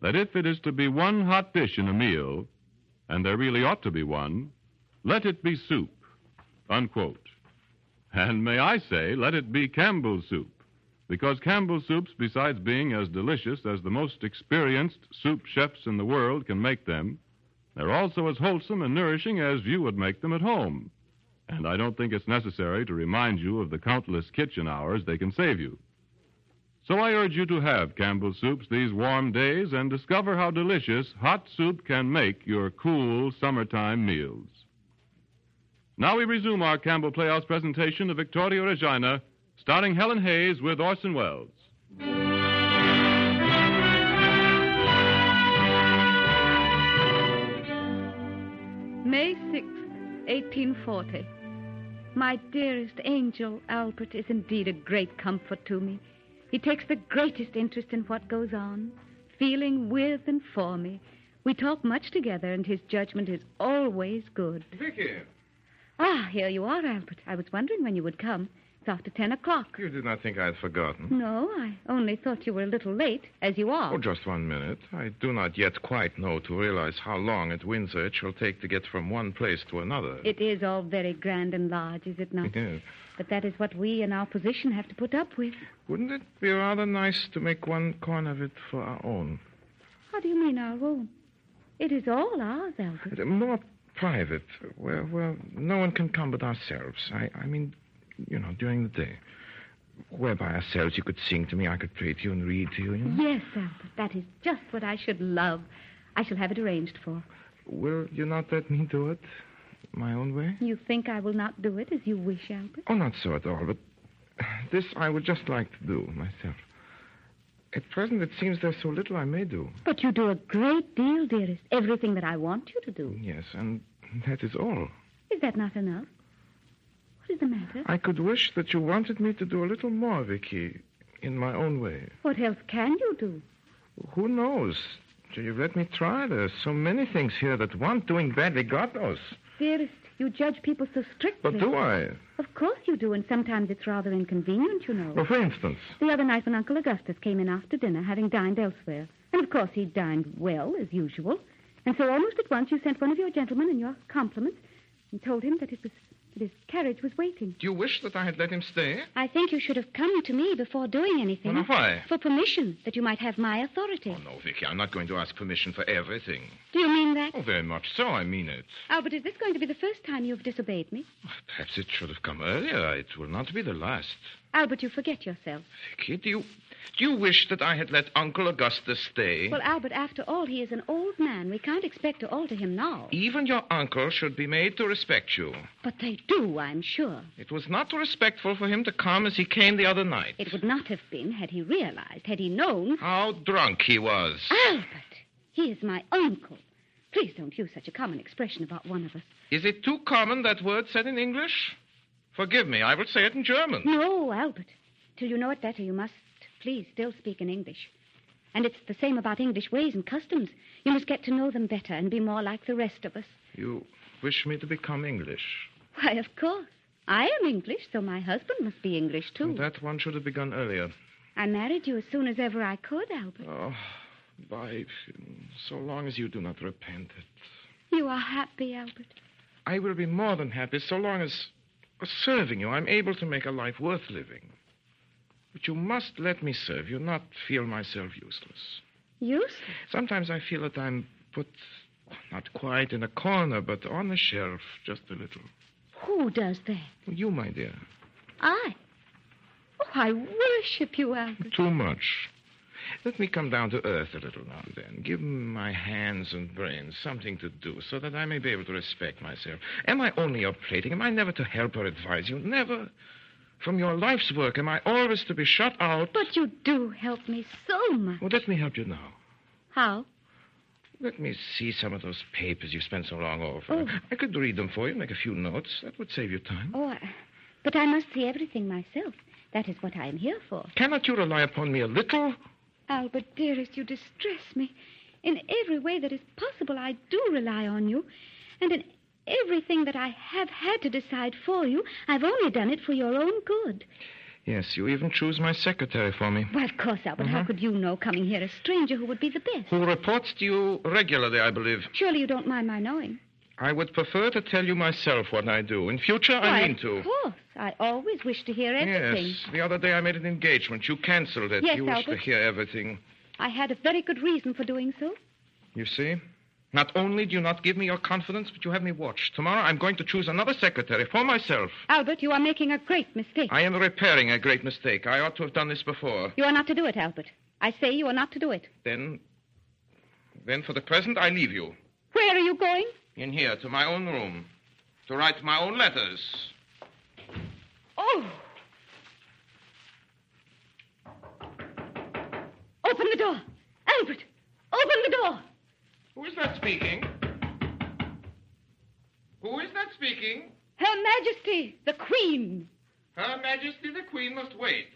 Speaker 9: that if it is to be one hot dish in a meal, and there really ought to be one, let it be soup," unquote. And may I say, let it be Campbell's soup. Because Campbell's soups, besides being as delicious as the most experienced soup chefs in the world can make them, They're also as wholesome and nourishing as you would make them at home. And I don't think it's necessary to remind you of the countless kitchen hours they can save you. So I urge you to have Campbell soups these warm days and discover how delicious hot soup can make your cool summertime meals. Now we resume our Campbell Playhouse presentation of Victoria Regina, starring Helen Hayes with Orson Welles.
Speaker 12: May 6th, 1840. My dearest angel, Albert, is indeed a great comfort to me. He takes the greatest interest in what goes on, feeling with and for me. We talk much together, and his judgment is always good.
Speaker 4: Vicky.
Speaker 12: Ah, here you are, Albert. I was wondering when you would come. It's after 10 o'clock.
Speaker 4: You did not think I had forgotten.
Speaker 12: No, I only thought you were a little late, as you are.
Speaker 4: Oh, just 1 minute. I do not yet quite know to realize how long at Windsor it shall take to get from one place to another.
Speaker 12: It is all very grand and large, is it not?
Speaker 4: Yes.
Speaker 12: But that is what we in our position have to put up with.
Speaker 4: Wouldn't it be rather nice to make one corner of it for our own?
Speaker 12: How do you mean our own? It is all ours, Albert.
Speaker 4: More private, where no one can come but ourselves. I mean, during the day. Where by ourselves you could sing to me, I could play to you and read to you,
Speaker 12: Yes, Albert, that is just what I should love. I shall have it arranged for.
Speaker 4: Will you not let me do it my own way?
Speaker 12: You think I will not do it as you wish, Albert?
Speaker 4: Oh, not so at all, but this I would just like to do myself. At present, it seems there's so little I may do.
Speaker 12: But you do a great deal, dearest. Everything that I want you to do.
Speaker 4: Yes, and that is all.
Speaker 12: Is that not enough? What is the matter?
Speaker 4: I could wish that you wanted me to do a little more, Vicky, in my own way.
Speaker 12: What else can you do?
Speaker 4: Who knows? Do you let me try? There's so many things here that want doing badly, God knows.
Speaker 12: Dearest, you judge people so strictly.
Speaker 4: But do I?
Speaker 12: Of course you do, and sometimes it's rather inconvenient, you know.
Speaker 4: Well, for instance?
Speaker 12: The other night when Uncle Augustus came in after dinner, having dined elsewhere. And, of course, he dined well, as usual. And so almost at once you sent one of your gentlemen in your compliments and told him that his carriage was waiting.
Speaker 4: Do you wish that I had let him stay?
Speaker 12: I think you should have come to me before doing anything.
Speaker 4: Well, now, why?
Speaker 12: For permission, that you might have my authority.
Speaker 4: Oh, no, Vicky, I'm not going to ask permission for everything.
Speaker 12: Do you mean that?
Speaker 4: Oh, very much so, I mean it.
Speaker 12: Albert, is this going to be the first time you've disobeyed me?
Speaker 4: Perhaps it should have come earlier. It will not be the last.
Speaker 12: Albert, you forget yourself.
Speaker 4: Vicky, do you wish that I had let Uncle Augustus stay?
Speaker 12: Well, Albert, after all, he is an old man. We can't expect to alter him now.
Speaker 4: Even your uncle should be made to respect you.
Speaker 12: But they do, I'm sure.
Speaker 4: It was not respectful for him to come as he came the other night.
Speaker 12: It would not have been had he realized, had he known.
Speaker 4: How drunk he was.
Speaker 12: Albert, he is my uncle. Please don't use such a common expression about one of us.
Speaker 4: Is it too common, that word said in English? Forgive me, I will say it in German.
Speaker 12: No, Albert. Till you know it better, you must, please, still speak in English. And it's the same about English ways and customs. You must get to know them better and be more like the rest of us.
Speaker 4: You wish me to become English?
Speaker 12: Why, of course. I am English, so my husband must be English, too.
Speaker 4: Well, that one should have begun earlier.
Speaker 12: I married you as soon as ever I could, Albert.
Speaker 4: Oh, by so long as you do not repent it.
Speaker 12: You are happy, Albert.
Speaker 4: I will be more than happy so long as, serving you, I'm able to make a life worth living. But you must let me serve you, not feel myself useless.
Speaker 12: Useless?
Speaker 4: Sometimes I feel that I'm put, not quite in a corner, but on a shelf, just a little.
Speaker 12: Who does that?
Speaker 4: You, my dear.
Speaker 12: I? Oh, I worship you, Albert.
Speaker 4: Too much. Let me come down to earth a little now and then. Give my hands and brains something to do so that I may be able to respect myself. Am I only your plaything? Am I never to help or advise you? Never. From your life's work, am I always to be shut out?
Speaker 12: But you do help me so much.
Speaker 4: Well, let me help you now.
Speaker 12: How?
Speaker 4: Let me see some of those papers you spent so long over.
Speaker 12: Oh.
Speaker 4: I could read them for you, make a few notes. That would save you time.
Speaker 12: Oh, but I must see everything myself. That is what I am here for.
Speaker 4: Cannot you rely upon me a little?
Speaker 12: Albert, dearest, you distress me. In every way that is possible, I do rely on you. And in everything that I have had to decide for you, I've only done it for your own good.
Speaker 4: Yes, you even choose my secretary for me.
Speaker 12: Well, of course, Albert. How could you know, coming here, a stranger who would be the best?
Speaker 4: Who reports to you regularly, I believe.
Speaker 12: Surely you don't mind my knowing.
Speaker 4: I would prefer to tell you myself what I do. In future, I mean to.
Speaker 12: Of course. I always wish to hear everything.
Speaker 4: Yes. The other day I made an engagement. You canceled it.
Speaker 12: Yes,
Speaker 4: you wished
Speaker 12: Albert.
Speaker 4: to hear everything.
Speaker 12: I had a very good reason for doing so.
Speaker 4: You see? Not only do you not give me your confidence, but you have me watched. Tomorrow I'm going to choose another secretary for myself.
Speaker 12: Albert, you are making a great mistake.
Speaker 4: I am repairing a great mistake. I ought to have done this before.
Speaker 12: You are not to do it, Albert. I say you are not to do it.
Speaker 4: Then for the present, I leave you.
Speaker 12: Where are you going?
Speaker 4: In here, to my own room. To write my own letters.
Speaker 12: Oh! Open the door. Albert, open the door.
Speaker 4: Who is that speaking? Who is that speaking?
Speaker 12: Her Majesty, the Queen.
Speaker 4: Her Majesty the Queen must wait.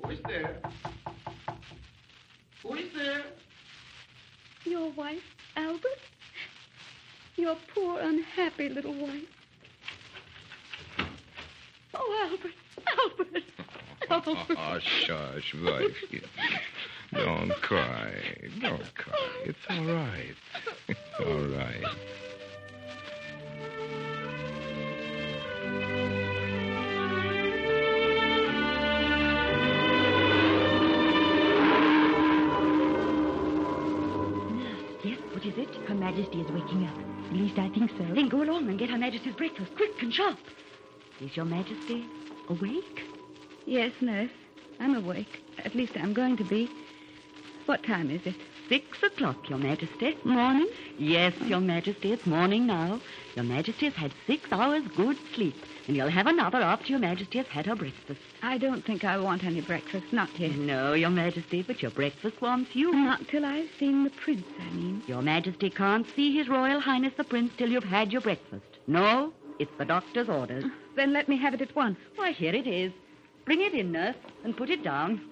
Speaker 4: Who is there? Who is there?
Speaker 12: Your wife, Albert? Your poor, unhappy little wife. Oh, Albert, Albert.
Speaker 4: Oh, shush, wife. Don't cry. Don't cry. It's all right. It's all right.
Speaker 15: What is it? Her Majesty is waking up. At least I think so.
Speaker 12: Then go along and get Her Majesty's breakfast, quick and sharp.
Speaker 15: Is Your Majesty awake?
Speaker 12: Yes, nurse. I'm awake. At least I'm going to be. What time is it?
Speaker 15: 6 o'clock, Your Majesty.
Speaker 12: Morning?
Speaker 15: Yes, Your Majesty. It's morning now. Your Majesty has had 6 hours good sleep, and you'll have another after Your Majesty has had her breakfast.
Speaker 12: I don't think I want any breakfast. Not yet.
Speaker 15: No, Your Majesty, but your breakfast wants you.
Speaker 12: Not till I've seen the prince, I mean.
Speaker 15: Your Majesty can't see His Royal Highness the Prince till you've had your breakfast. No, it's the doctor's orders.
Speaker 12: Then let me have it at once.
Speaker 15: Why, here it is. Bring it in, nurse, and put it down.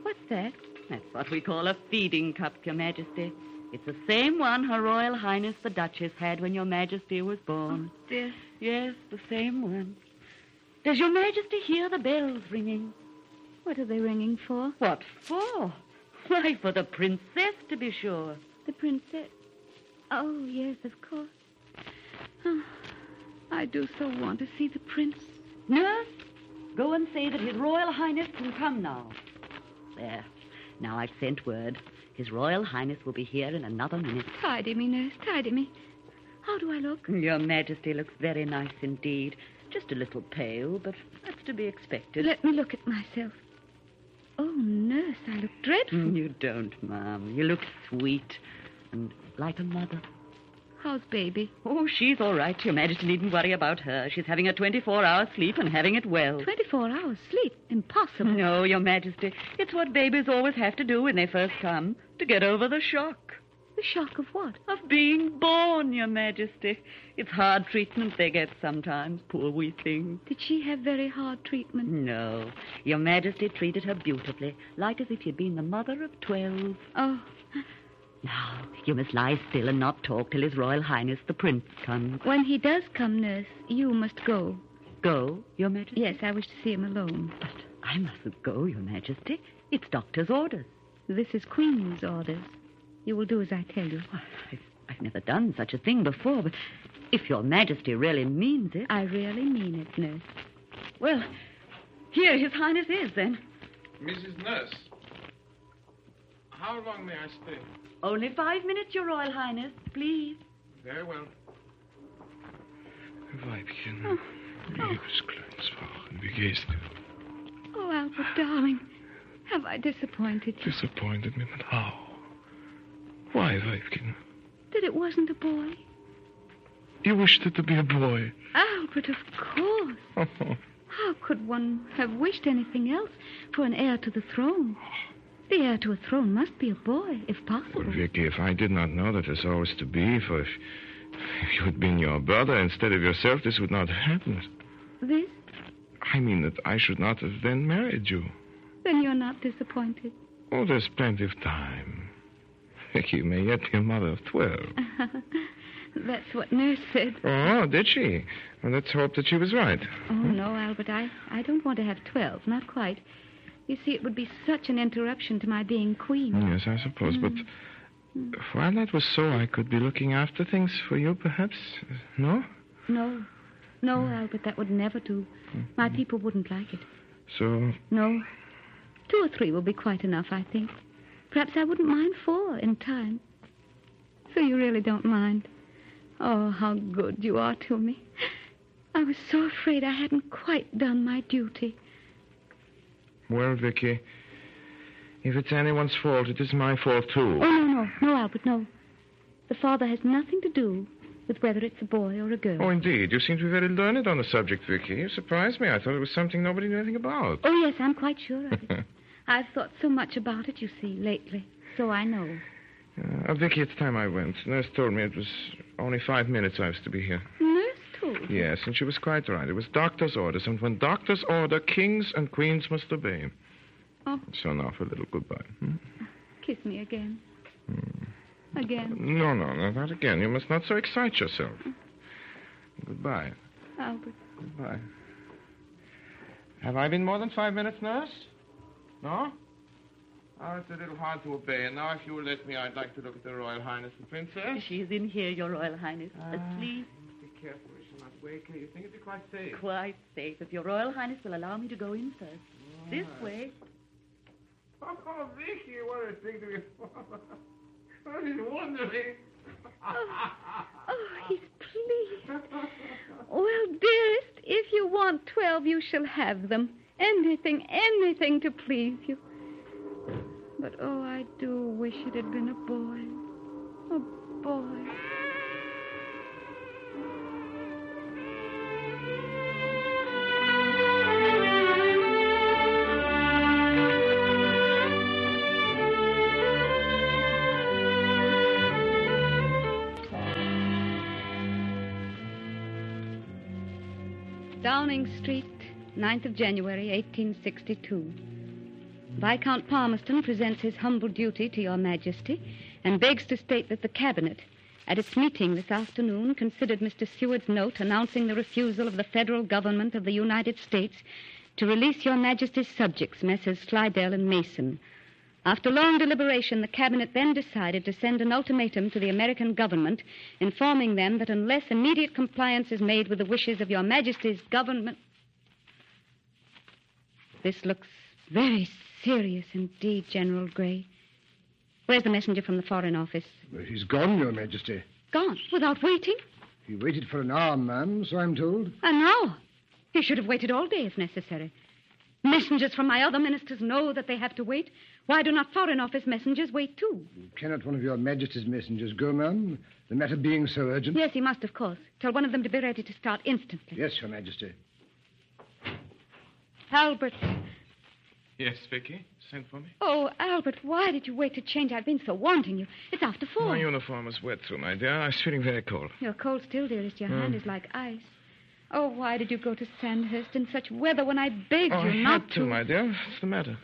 Speaker 12: What's that?
Speaker 15: That's what we call a feeding cup, Your Majesty. It's the same one Her Royal Highness the Duchess had when Your Majesty was born.
Speaker 12: Oh, dear.
Speaker 15: Yes, the same one. Does Your Majesty hear the bells ringing?
Speaker 12: What are they ringing for?
Speaker 15: What for? Why, for the princess, to be sure.
Speaker 12: The princess? Oh, yes, of course. Oh, I do so want to see the prince.
Speaker 15: Nurse, go and say that His Royal Highness can come now. There. Now I've sent word. His Royal Highness will be here in another minute.
Speaker 12: Tidy me, nurse, tidy me. How do I look?
Speaker 15: Your Majesty looks very nice indeed. Just a little pale, but that's to be expected.
Speaker 12: Let me look at myself. Oh, nurse, I look dreadful.
Speaker 15: You don't, ma'am. You look sweet and like a mother.
Speaker 12: How's baby?
Speaker 15: Oh, she's all right. Your Majesty needn't worry about her. She's having a 24-hour sleep and having it well.
Speaker 12: 24 hours sleep? Impossible.
Speaker 15: No, Your Majesty. It's what babies always have to do when they first come, to get over the shock.
Speaker 12: The shock of what?
Speaker 15: Of being born, Your Majesty. It's hard treatment they get sometimes, poor wee thing.
Speaker 12: Did she have very hard treatment?
Speaker 15: No. Your Majesty treated her beautifully, like as if you'd been the mother of 12.
Speaker 12: Oh.
Speaker 15: Now, you must lie still and not talk till His Royal Highness the Prince comes.
Speaker 12: When he does come, nurse, you must go.
Speaker 15: Go, Your Majesty?
Speaker 12: Yes, I wish to see him alone.
Speaker 15: But I mustn't go, Your Majesty. It's doctor's orders.
Speaker 12: This is Queen's orders. You will do as I tell you.
Speaker 15: I've never done such a thing before, but if Your Majesty really means it...
Speaker 12: I really mean it, nurse.
Speaker 15: Well, here His Highness is, then.
Speaker 4: Mrs. Nurse, how long may I stay?
Speaker 15: Only 5 minutes, Your Royal Highness, please.
Speaker 4: Very well.
Speaker 11: Weibchen, liebes kleines Frauchen, wie gehst du?
Speaker 12: Oh, Albert, darling, have I disappointed you?
Speaker 11: Disappointed me, but how? Why, Weibchen?
Speaker 12: That it wasn't a boy?
Speaker 11: You wished it to be a boy.
Speaker 12: Albert, of course. How could one have wished anything else for an heir to the throne? The heir to a throne must be a boy, if possible.
Speaker 4: Well, Vicky, if I did not know that this always to be, for if you had been your brother instead of yourself, this would not have happened.
Speaker 12: This?
Speaker 4: I mean that I should not have then married you.
Speaker 12: Then you're not disappointed.
Speaker 4: Oh, there's plenty of time. Vicky may yet be a mother of 12.
Speaker 12: That's what Nurse said.
Speaker 4: Oh, did she? Well, let's hope that she was right.
Speaker 12: Oh, no, Albert, I don't want to have 12, not quite. You see, it would be such an interruption to my being queen.
Speaker 4: Yes, I suppose, but While that was so, I could be looking after things for you, perhaps. No?
Speaker 12: No. No, Albert, that would never do. My people wouldn't like it.
Speaker 4: So?
Speaker 12: No. 2 or 3 will be quite enough, I think. Perhaps I wouldn't mind 4 in time. So you really don't mind? Oh, how good you are to me. I was so afraid I hadn't quite done my duty.
Speaker 4: Well, Vicky, if it's anyone's fault, it is my fault, too.
Speaker 12: Oh, no. No, Albert, no. The father has nothing to do with whether it's a boy or a girl.
Speaker 4: Oh, indeed. You seem to be very learned on the subject, Vicky. You surprised me. I thought it was something nobody knew anything about.
Speaker 12: Oh, yes, I'm quite sure of it. I've thought so much about it, you see, lately. So I know.
Speaker 4: Vicky, it's time I went. Nurse told me it was only 5 minutes I was to be here.
Speaker 12: Nurse told you?
Speaker 4: Yes, and she was quite right. It was doctor's orders, and when doctors order, kings and queens must obey.
Speaker 12: Oh.
Speaker 4: So now for a little goodbye.
Speaker 12: Kiss me again. Again.
Speaker 4: No, not again. You must not so excite yourself. Goodbye.
Speaker 12: Albert.
Speaker 4: Goodbye. Have I been more than 5 minutes, nurse? No? Oh, it's a little hard to obey. And now, if you will let me, I'd like to look at the Royal Highness the Princess.
Speaker 15: She's in here, Your Royal Highness. Asleep.
Speaker 4: Be careful, we shall not wake her. You think it'd be quite safe?
Speaker 15: Quite safe, if Your Royal Highness will allow me to go in first. This way.
Speaker 4: Oh, Vicky, what a thing to be... Oh, he's wondering.
Speaker 12: Oh, he's pleased. Well, dearest, if you want 12, you shall have them. Anything to please you. But, oh, I do wish it had been a boy. A boy. Downing Street, 9th of January, 1862. Viscount Palmerston presents his humble duty to Your Majesty and begs to state that the Cabinet, at its meeting this afternoon, considered Mr. Seward's note announcing the refusal of the federal government of the United States to release Your Majesty's subjects, Messrs. Slidell and Mason. After long deliberation, the Cabinet then decided to send an ultimatum to the American government, informing them that unless immediate compliance is made with the wishes of Your Majesty's government... This looks very serious indeed, General Gray. Where's the messenger from the Foreign Office?
Speaker 10: Well, he's gone, Your Majesty.
Speaker 12: Gone? Without waiting?
Speaker 10: He waited for an hour, ma'am, so I'm told.
Speaker 12: An hour? He should have waited all day if necessary. Messengers from my other ministers know that they have to wait. Why do not Foreign Office messengers wait, too?
Speaker 10: Cannot one of Your Majesty's messengers go, ma'am? The matter being so urgent?
Speaker 12: Yes, he must, of course. Tell one of them to be ready to start instantly.
Speaker 10: Yes, Your Majesty.
Speaker 12: Albert.
Speaker 4: Yes, Vicky? Sent for me?
Speaker 12: Oh, Albert, why did you wait to change? I've been so wanting you. It's after 4.
Speaker 4: My uniform is wet through, my dear. I was feeling very cold.
Speaker 12: You're cold still, dearest. Your hand is like ice. Oh, why did you go to Sandhurst in such weather when I begged you not
Speaker 4: I had to, my dear. What's the matter?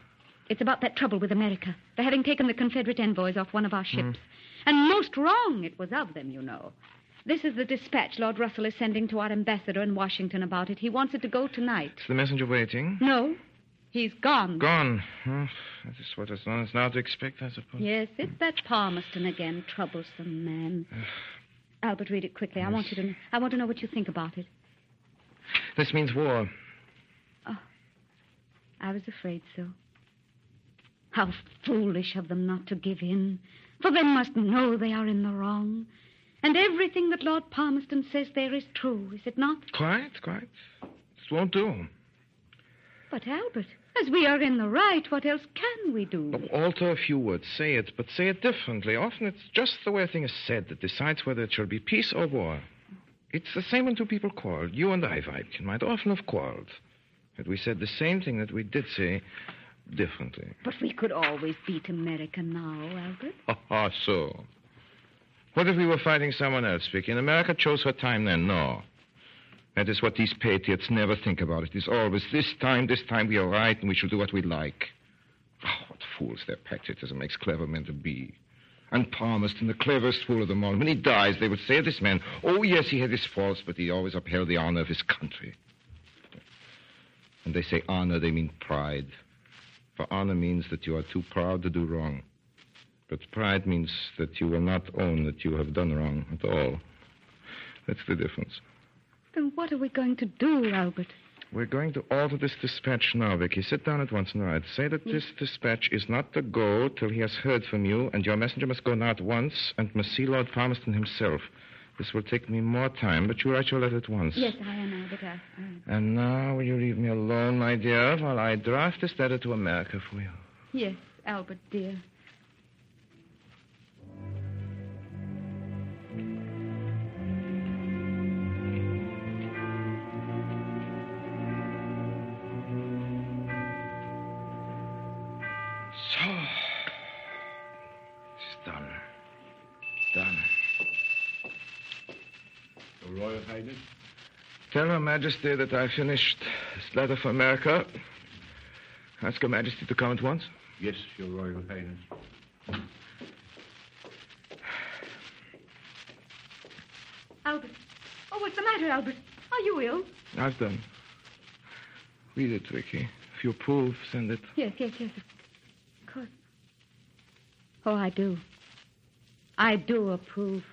Speaker 12: It's about that trouble with America. They're having taken the Confederate envoys off one of our ships. And most wrong it was of them, you know. This is the dispatch Lord Russell is sending to our ambassador in Washington about it. He wants it to go tonight.
Speaker 4: Is the messenger waiting?
Speaker 12: No. He's gone.
Speaker 4: Gone? Oh, that is what as long as now to expect, I suppose.
Speaker 12: Yes, it's that Palmerston again. Troublesome man. Albert, read it quickly. Yes. I want to know what you think about it.
Speaker 4: This means war.
Speaker 12: Oh, I was afraid so. How foolish of them not to give in. For they must know they are in the wrong. And everything that Lord Palmerston says there is true, is it not?
Speaker 4: Quite. This won't do.
Speaker 12: But, Albert, as we are in the right, what else can we do?
Speaker 4: Alter a few words. Say it, but say it differently. Often it's just the way a thing is said that decides whether it shall be peace or war. It's the same when two people quarrel. You and I, Weibchen, might often have quarreled. Had we said the same thing that we did say differently.
Speaker 12: But we could always beat America now, Albert.
Speaker 4: So. What if we were fighting someone else, Vicky, and America chose her time then? No. That is what these patriots never think about. It is always this time we are right, and we shall do what we like. Oh, what fools their patriotism makes clever men to be. And Palmerston, the cleverest fool of them all. When he dies, they would say of this man, oh, yes, he had his faults, but he always upheld the honor of his country. When they say honor, they mean pride. For honor means that you are too proud to do wrong. But pride means that you will not own that you have done wrong at all. That's the difference.
Speaker 12: Then what are we going to do, Albert?
Speaker 4: We're going to alter this dispatch now, Vicky. Sit down at once and write. Say that this dispatch is not to go till he has heard from you, and your messenger must go now at once and must see Lord Palmerston himself. This will take me more time, but you write your letter at once.
Speaker 12: Yes, I am, Albert.
Speaker 4: And now will you leave me alone, my dear, while I draft this letter to America for you?
Speaker 12: Yes, Albert, dear.
Speaker 4: So, it's done. Done.
Speaker 11: Your Royal Highness?
Speaker 4: Tell Her Majesty that I finished this letter for America. Ask Her Majesty to come at once.
Speaker 11: Yes, Your Royal Highness.
Speaker 12: Albert. Oh, what's the matter, Albert? Are you ill?
Speaker 4: I've done. Read it, Vicky. If you approve, send it.
Speaker 12: Yes. Of course. Oh, I do. I do approve.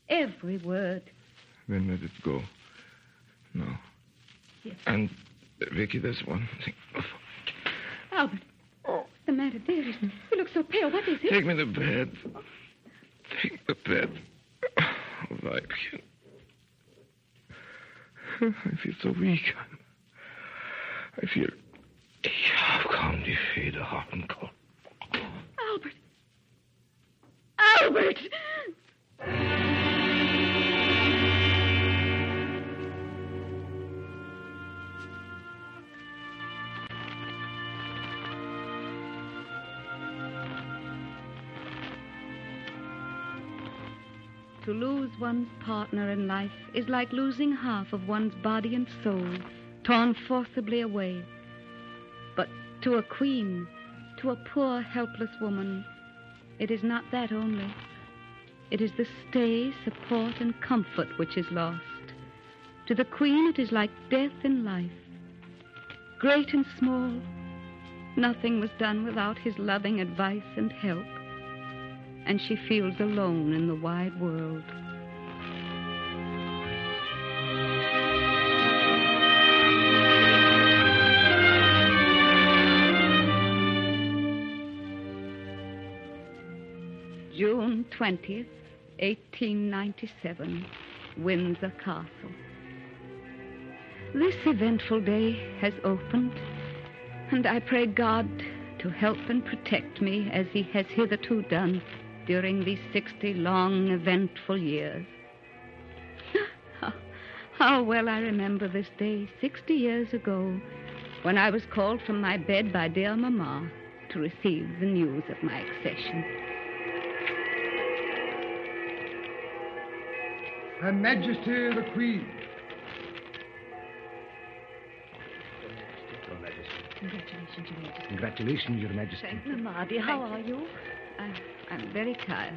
Speaker 12: Every word.
Speaker 4: Then let it go. No.
Speaker 12: Yes.
Speaker 4: And, Vicky, there's one thing.
Speaker 12: Albert. Oh. What's the matter, dearest? You look so pale. What is it?
Speaker 4: Take me to bed. Take the bed. Oh, Weibchen. I feel so weak. I feel... How come die Feder haben kann?
Speaker 12: Albert! Albert! To lose one's partner in life is like losing half of one's body and soul, torn forcibly away. But to a queen, to a poor, helpless woman, it is not that only. It is the stay, support, and comfort which is lost. To the queen, it is like death in life. Great and small, nothing was done without his loving advice and help. And she feels alone in the wide world. June 20th, 1897, Windsor Castle. This eventful day has opened, and I pray God to help and protect me as he has hitherto done during these 60 long, eventful years. How well I remember this day 60 years ago, when I was called from my bed by dear Mamma to receive the news of my accession.
Speaker 10: Her Majesty the Queen.
Speaker 12: Congratulations, Your Majesty.
Speaker 10: Congratulations, Your Majesty.
Speaker 12: Thank you, Mamma, dear. How are you? I'm very tired,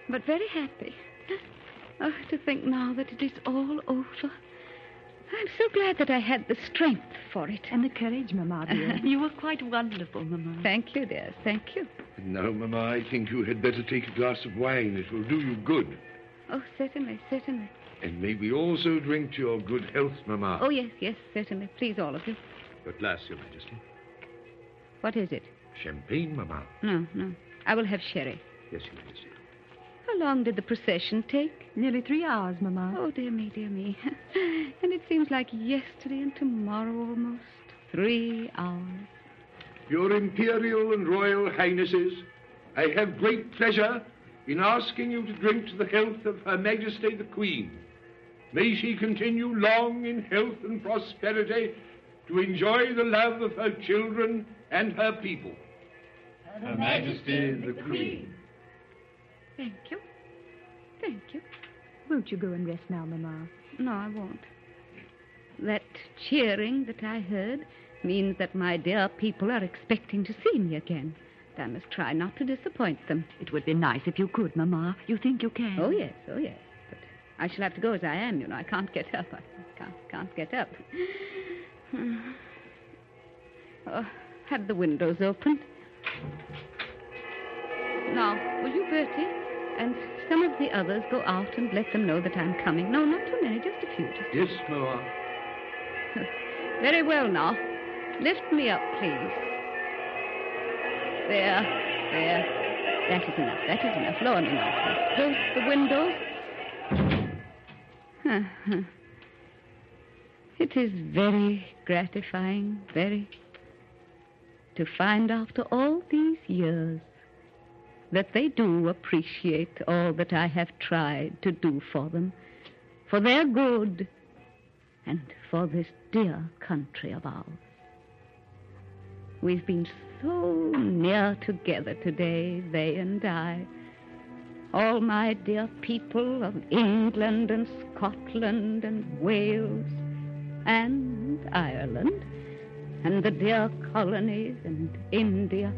Speaker 12: but very happy. Oh, to think now that it is all over. I'm so glad that I had the strength for it.
Speaker 13: And the courage, Mamma, dear.
Speaker 15: You were quite wonderful, Mamma.
Speaker 12: Thank you, dear. Thank you.
Speaker 11: Now, Mamma, I think you had better take a glass of wine. It will do you good.
Speaker 12: Oh, certainly.
Speaker 11: And may we also drink to your good health, Mamma.
Speaker 12: Oh, yes, certainly. Please, all of you.
Speaker 11: But last, Your Majesty.
Speaker 12: What is it?
Speaker 11: Champagne, Mamma.
Speaker 12: No. I will have sherry.
Speaker 11: Yes, Your Majesty.
Speaker 12: How long did the procession take?
Speaker 13: Nearly 3 hours, Mamma.
Speaker 12: Oh, dear me. And it seems like yesterday and tomorrow almost. 3 hours.
Speaker 11: Your Imperial and Royal Highnesses, I have great pleasure in asking you to drink to the health of Her Majesty the Queen. May she continue long in health and prosperity to enjoy the love of her children and her people.
Speaker 16: Her Majesty the Queen.
Speaker 12: Thank you.
Speaker 13: Won't you go and rest now, Mamma?
Speaker 12: No, I won't. That cheering that I heard means that my dear people are expecting to see me again. I must try not to disappoint them.
Speaker 15: It would be nice if you could, Mamma. You think you can?
Speaker 12: Oh, yes. But I shall have to go as I am, I can't get up. I can't get up. Oh, have the windows open. Now, will you, Bertie, and some of the others go out and let them know that I'm coming? No, not too many, just a few.
Speaker 11: Yes, Noah.
Speaker 12: Very well now. Lift me up, please. There. That is enough. Lower me now. Close the windows. It is very gratifying, very, to find after all these years that they do appreciate all that I have tried to do for them, for their good, and for this dear country of ours. We've been so near together today, they and I. All my dear people of England and Scotland and Wales and Ireland and the dear colonies and India.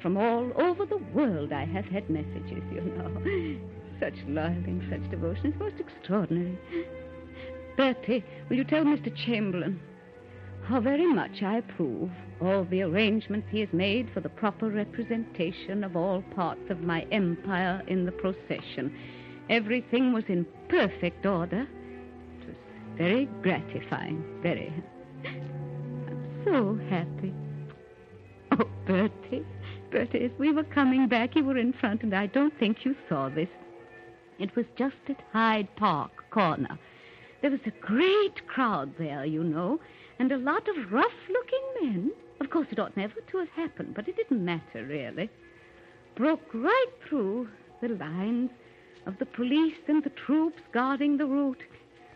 Speaker 12: From all over the world I have had messages, you know. Such loyalty and such devotion. It's most extraordinary. Bertie, will you tell Mr. Chamberlain how very much I approve all the arrangements he has made for the proper representation of all parts of my empire in the procession. Everything was in perfect order. It was very gratifying, very. I'm so happy. Oh, Bertie, as we were coming back, you were in front, and I don't think you saw this. It was just at Hyde Park Corner. There was a great crowd there, you know, and a lot of rough-looking men. Of course, it ought never to have happened, but it didn't matter, really. Broke right through the lines of the police and the troops guarding the route,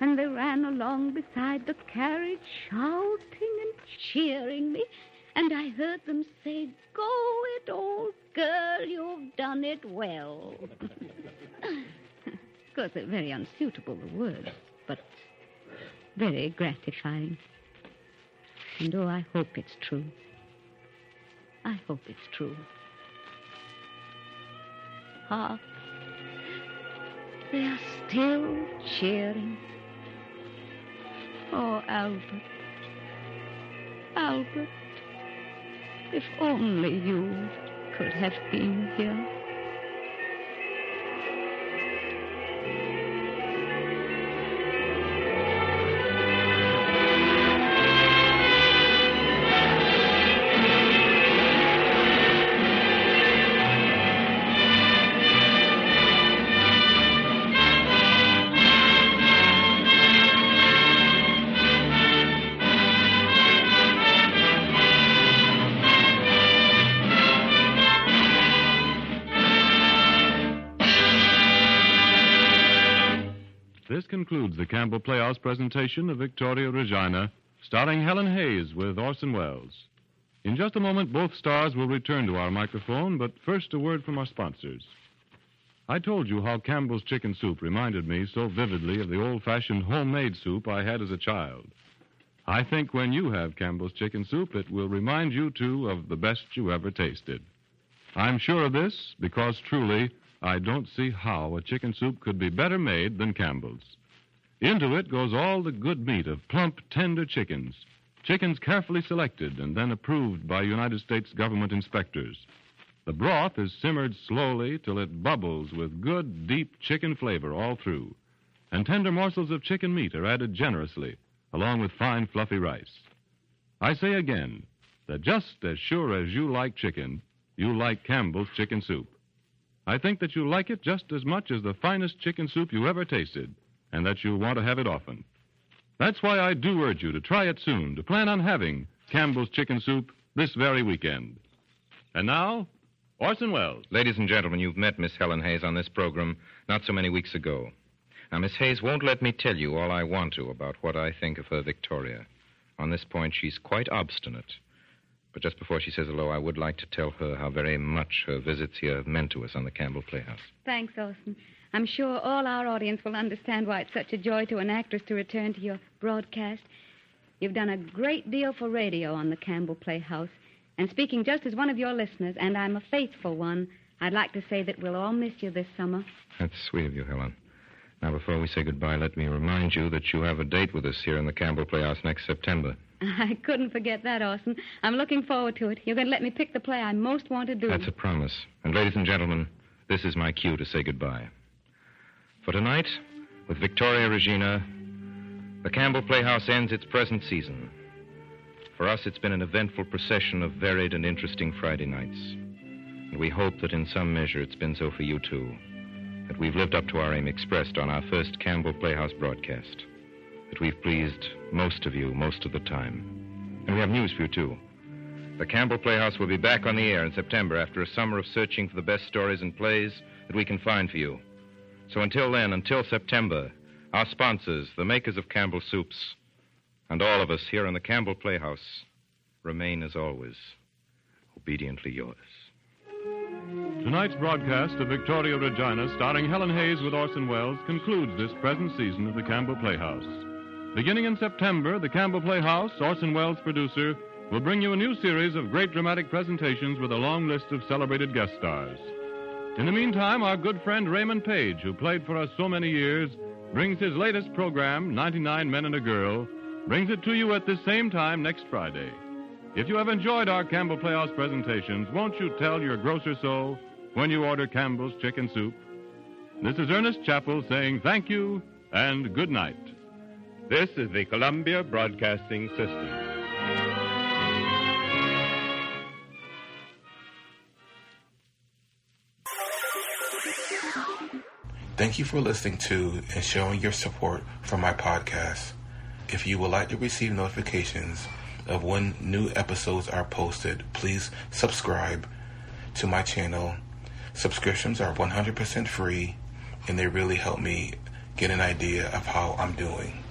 Speaker 12: and they ran along beside the carriage, shouting and cheering me, and I heard them say, "Go it, old girl, you've done it well." Of course, they're very unsuitable, the words, but very gratifying. And oh, I hope it's true. I hope it's true. Hark. They are still cheering. Oh, Albert. Albert, if only you could have been here.
Speaker 9: This concludes the Campbell Playhouse presentation of Victoria Regina, starring Helen Hayes with Orson Welles. In just a moment, both stars will return to our microphone, but first a word from our sponsors. I told you how Campbell's chicken soup reminded me so vividly of the old-fashioned homemade soup I had as a child. I think when you have Campbell's chicken soup, it will remind you, too, of the best you ever tasted. I'm sure of this because, truly, I don't see how a chicken soup could be better made than Campbell's. Into it goes all the good meat of plump, tender chickens carefully selected and then approved by United States government inspectors. The broth is simmered slowly till it bubbles with good, deep chicken flavor all through, and tender morsels of chicken meat are added generously, along with fine, fluffy rice. I say again that just as sure as you like chicken, you like Campbell's chicken soup. I think that you like it just as much as the finest chicken soup you ever tasted, and that you'll want to have it often. That's why I do urge you to try it soon, to plan on having Campbell's chicken soup this very weekend. And now, Orson Welles.
Speaker 4: Ladies and gentlemen, you've met Miss Helen Hayes on this program not so many weeks ago. Now, Miss Hayes won't let me tell you all I want to about what I think of her Victoria. On this point, she's quite obstinate. But just before she says hello, I would like to tell her how very much her visits here have meant to us on the Campbell Playhouse.
Speaker 12: Thanks, Orson. I'm sure all our audience will understand why it's such a joy to an actress to return to your broadcast. You've done a great deal for radio on the Campbell Playhouse. And speaking just as one of your listeners, and I'm a faithful one, I'd like to say that we'll all miss you this summer.
Speaker 4: That's sweet of you, Helen. Now, before we say goodbye, let me remind you that you have a date with us here in the Campbell Playhouse next September.
Speaker 12: I couldn't forget that, Orson. I'm looking forward to it. You're going to let me pick the play I most want to do.
Speaker 4: That's a promise. And ladies and gentlemen, this is my cue to say goodbye. For tonight, with Victoria Regina, the Campbell Playhouse ends its present season. For us, it's been an eventful procession of varied and interesting Friday nights. And we hope that in some measure it's been so for you, too. That we've lived up to our aim expressed on our first Campbell Playhouse broadcast. That we've pleased most of you most of the time. And we have news for you, too. The Campbell Playhouse will be back on the air in September after a summer of searching for the best stories and plays that we can find for you. So until then, until September, our sponsors, the makers of Campbell Soups, and all of us here in the Campbell Playhouse remain, as always, obediently yours.
Speaker 9: Tonight's broadcast of Victoria Regina, starring Helen Hayes with Orson Welles, concludes this present season of the Campbell Playhouse. Beginning in September, the Campbell Playhouse, Orson Welles producer, will bring you a new series of great dramatic presentations with a long list of celebrated guest stars. In the meantime, our good friend Raymond Page, who played for us so many years, brings his latest program, 99 Men and a Girl, brings it to you at this same time next Friday. If you have enjoyed our Campbell Playhouse presentations, won't you tell your grocer so when you order Campbell's Chicken Soup? This is Ernest Chappell saying thank you and good night.
Speaker 17: This is the Columbia Broadcasting System.
Speaker 8: Thank you for listening to and showing your support for my podcast. If you would like to receive notifications of when new episodes are posted, please subscribe to my channel. Subscriptions are 100% free, and they really help me get an idea of how I'm doing.